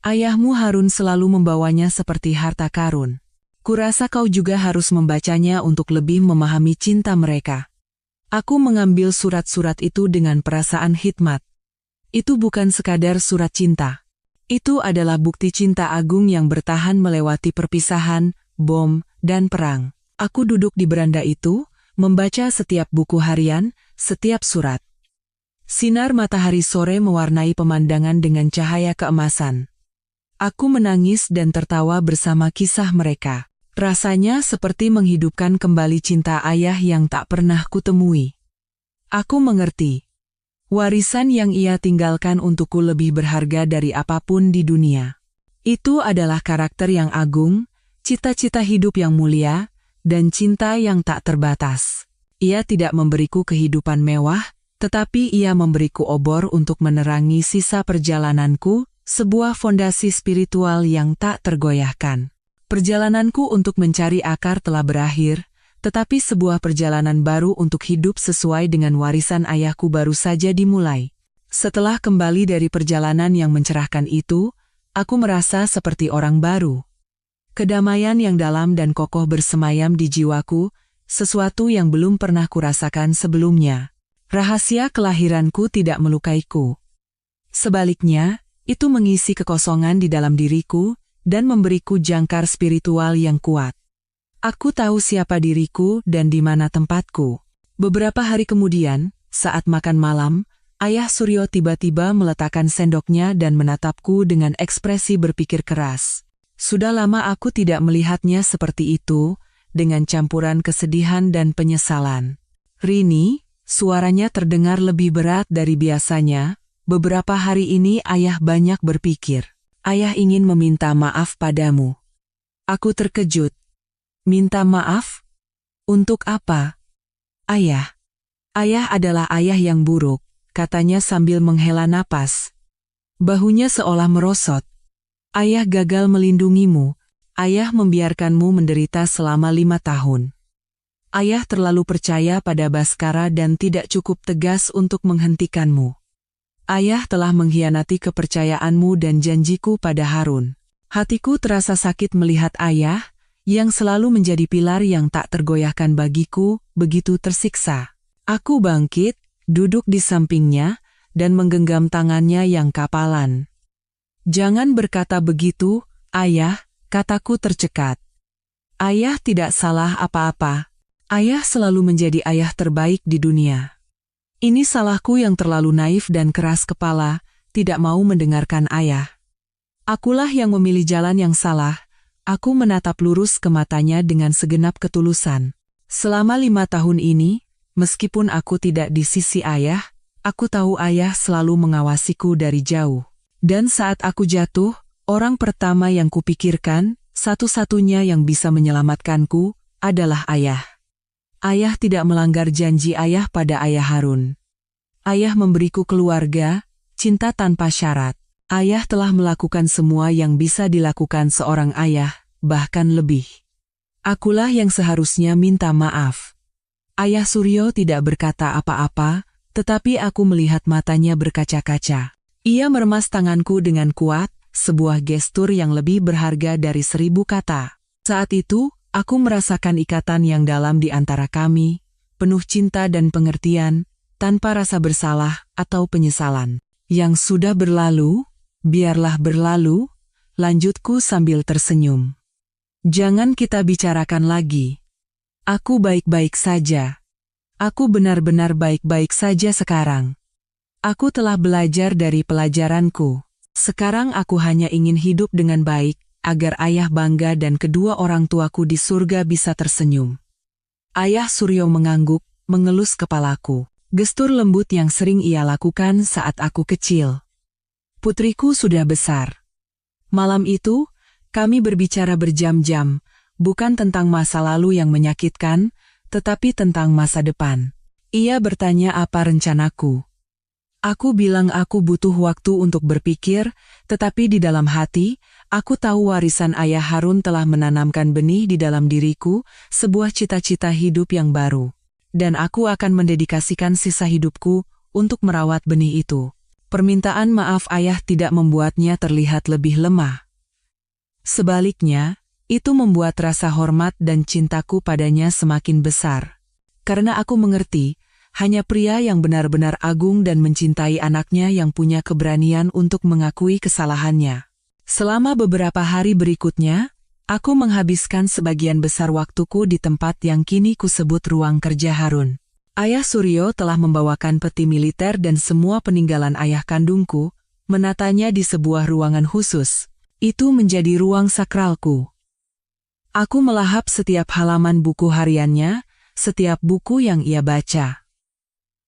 Ayahmu Harun selalu membawanya seperti harta karun. Kurasa kau juga harus membacanya untuk lebih memahami cinta mereka. Aku mengambil surat-surat itu dengan perasaan hikmat. Itu bukan sekadar surat cinta. Itu adalah bukti cinta agung yang bertahan melewati perpisahan, bom, dan perang. Aku duduk di beranda itu, membaca setiap buku harian, setiap surat. Sinar matahari sore mewarnai pemandangan dengan cahaya keemasan. Aku menangis dan tertawa bersama kisah mereka. Rasanya seperti menghidupkan kembali cinta ayah yang tak pernah kutemui. Aku mengerti. Warisan yang ia tinggalkan untukku lebih berharga dari apapun di dunia. Itu adalah karakter yang agung, cita-cita hidup yang mulia, dan cinta yang tak terbatas. Ia tidak memberiku kehidupan mewah, tetapi ia memberiku obor untuk menerangi sisa perjalananku, sebuah fondasi spiritual yang tak tergoyahkan. Perjalananku untuk mencari akar telah berakhir, tetapi sebuah perjalanan baru untuk hidup sesuai dengan warisan ayahku baru saja dimulai. Setelah kembali dari perjalanan yang mencerahkan itu, aku merasa seperti orang baru. Kedamaian yang dalam dan kokoh bersemayam di jiwaku, sesuatu yang belum pernah kurasakan sebelumnya. Rahasia kelahiranku tidak melukaiku. Sebaliknya, itu mengisi kekosongan di dalam diriku, dan memberiku jangkar spiritual yang kuat. Aku tahu siapa diriku dan di mana tempatku. Beberapa hari kemudian, saat makan malam, Ayah Suryo tiba-tiba meletakkan sendoknya dan menatapku dengan ekspresi berpikir keras. Sudah lama aku tidak melihatnya seperti itu, dengan campuran kesedihan dan penyesalan. Rini, suaranya terdengar lebih berat dari biasanya. Beberapa hari ini ayah banyak berpikir. Ayah ingin meminta maaf padamu. Aku terkejut. Minta maaf? Untuk apa? Ayah. Ayah adalah ayah yang buruk, katanya sambil menghela napas. Bahunya seolah merosot. Ayah gagal melindungimu. Ayah membiarkanmu menderita selama 5 tahun. Ayah terlalu percaya pada Baskara dan tidak cukup tegas untuk menghentikanmu. Ayah telah mengkhianati kepercayaanmu dan janjiku pada Harun. Hatiku terasa sakit melihat ayah, yang selalu menjadi pilar yang tak tergoyahkan bagiku, begitu tersiksa. Aku bangkit, duduk di sampingnya, dan menggenggam tangannya yang kapalan. Jangan berkata begitu, ayah, kataku tercekat. Ayah tidak salah apa-apa. Ayah selalu menjadi ayah terbaik di dunia. Ini salahku yang terlalu naif dan keras kepala, tidak mau mendengarkan ayah. Akulah yang memilih jalan yang salah. Aku menatap lurus ke matanya dengan segenap ketulusan. Selama 5 tahun ini, meskipun aku tidak di sisi ayah, aku tahu ayah selalu mengawasiku dari jauh. Dan saat aku jatuh, orang pertama yang kupikirkan, satu-satunya yang bisa menyelamatkanku, adalah ayah. Ayah tidak melanggar janji ayah pada ayah Harun. Ayah memberiku keluarga, cinta tanpa syarat. Ayah telah melakukan semua yang bisa dilakukan seorang ayah, bahkan lebih. Akulah yang seharusnya minta maaf. Ayah Suryo tidak berkata apa-apa, tetapi aku melihat matanya berkaca-kaca. Ia meremas tanganku dengan kuat, sebuah gestur yang lebih berharga dari 1000 kata. Saat itu, aku merasakan ikatan yang dalam di antara kami, penuh cinta dan pengertian, tanpa rasa bersalah atau penyesalan. Yang sudah berlalu, biarlah berlalu, lanjutku sambil tersenyum. Jangan kita bicarakan lagi. Aku baik-baik saja. Aku benar-benar baik-baik saja sekarang. Aku telah belajar dari pelajaranku. Sekarang aku hanya ingin hidup dengan baik, agar ayah bangga dan kedua orang tuaku di surga bisa tersenyum. Ayah Suryo mengangguk, mengelus kepalaku. Gestur lembut yang sering ia lakukan saat aku kecil. Putriku sudah besar. Malam itu, kami berbicara berjam-jam, bukan tentang masa lalu yang menyakitkan, tetapi tentang masa depan. Ia bertanya apa rencanaku. Aku bilang aku butuh waktu untuk berpikir, tetapi di dalam hati, aku tahu warisan ayah Harun telah menanamkan benih di dalam diriku, sebuah cita-cita hidup yang baru. Dan aku akan mendedikasikan sisa hidupku untuk merawat benih itu. Permintaan maaf ayah tidak membuatnya terlihat lebih lemah. Sebaliknya, itu membuat rasa hormat dan cintaku padanya semakin besar. Karena aku mengerti, hanya pria yang benar-benar agung dan mencintai anaknya yang punya keberanian untuk mengakui kesalahannya. Selama beberapa hari berikutnya, aku menghabiskan sebagian besar waktuku di tempat yang kini kusebut ruang kerja Harun. Ayah Suryo telah membawakan peti militer dan semua peninggalan ayah kandungku, menatanya di sebuah ruangan khusus. Itu menjadi ruang sakralku. Aku melahap setiap halaman buku hariannya, setiap buku yang ia baca.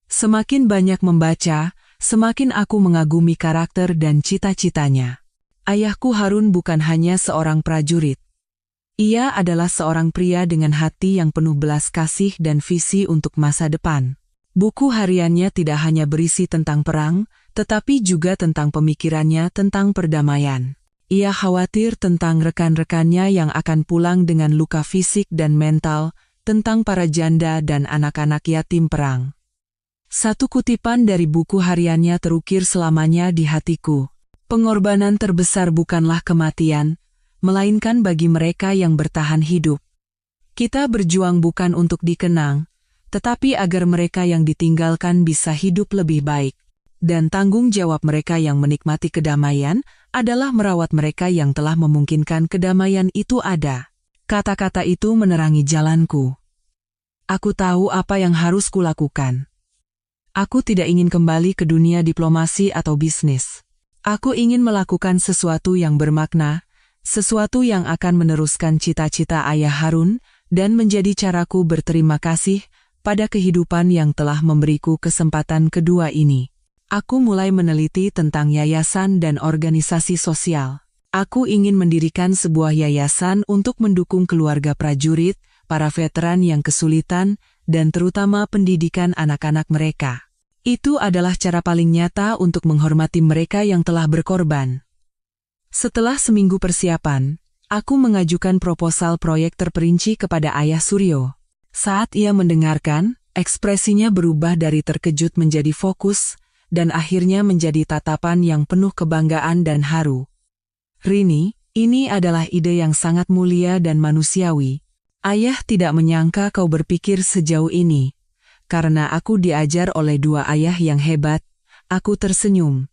Semakin banyak membaca, semakin aku mengagumi karakter dan cita-citanya. Ayahku Harun bukan hanya seorang prajurit. Ia adalah seorang pria dengan hati yang penuh belas kasih dan visi untuk masa depan. Buku hariannya tidak hanya berisi tentang perang, tetapi juga tentang pemikirannya tentang perdamaian. Ia khawatir tentang rekan-rekannya yang akan pulang dengan luka fisik dan mental, tentang para janda dan anak-anak yatim perang. Satu kutipan dari buku hariannya terukir selamanya di hatiku. Pengorbanan terbesar bukanlah kematian, melainkan bagi mereka yang bertahan hidup. Kita berjuang bukan untuk dikenang, tetapi agar mereka yang ditinggalkan bisa hidup lebih baik. Dan tanggung jawab mereka yang menikmati kedamaian adalah merawat mereka yang telah memungkinkan kedamaian itu ada. Kata-kata itu menerangi jalanku. Aku tahu apa yang harus kulakukan. Aku tidak ingin kembali ke dunia diplomasi atau bisnis. Aku ingin melakukan sesuatu yang bermakna, sesuatu yang akan meneruskan cita-cita ayah Harun dan menjadi caraku berterima kasih pada kehidupan yang telah memberiku kesempatan kedua ini. Aku mulai meneliti tentang yayasan dan organisasi sosial. Aku ingin mendirikan sebuah yayasan untuk mendukung keluarga prajurit, para veteran yang kesulitan, dan terutama pendidikan anak-anak mereka. Itu adalah cara paling nyata untuk menghormati mereka yang telah berkorban. Setelah seminggu persiapan, aku mengajukan proposal proyek terperinci kepada ayah Suryo. Saat ia mendengarkan, ekspresinya berubah dari terkejut menjadi fokus, dan akhirnya menjadi tatapan yang penuh kebanggaan dan haru. Rini, ini adalah ide yang sangat mulia dan manusiawi. Ayah tidak menyangka kau berpikir sejauh ini. Karena aku diajar oleh dua ayah yang hebat, aku tersenyum.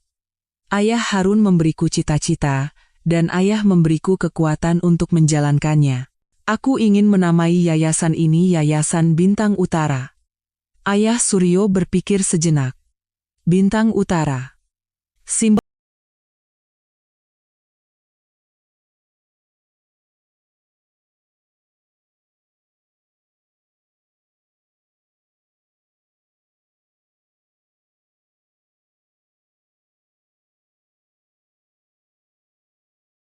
Ayah Harun memberiku cita-cita, dan ayah memberiku kekuatan untuk menjalankannya. Aku ingin menamai yayasan ini Yayasan Bintang Utara. Ayah Suryo berpikir sejenak. Bintang Utara. Simbol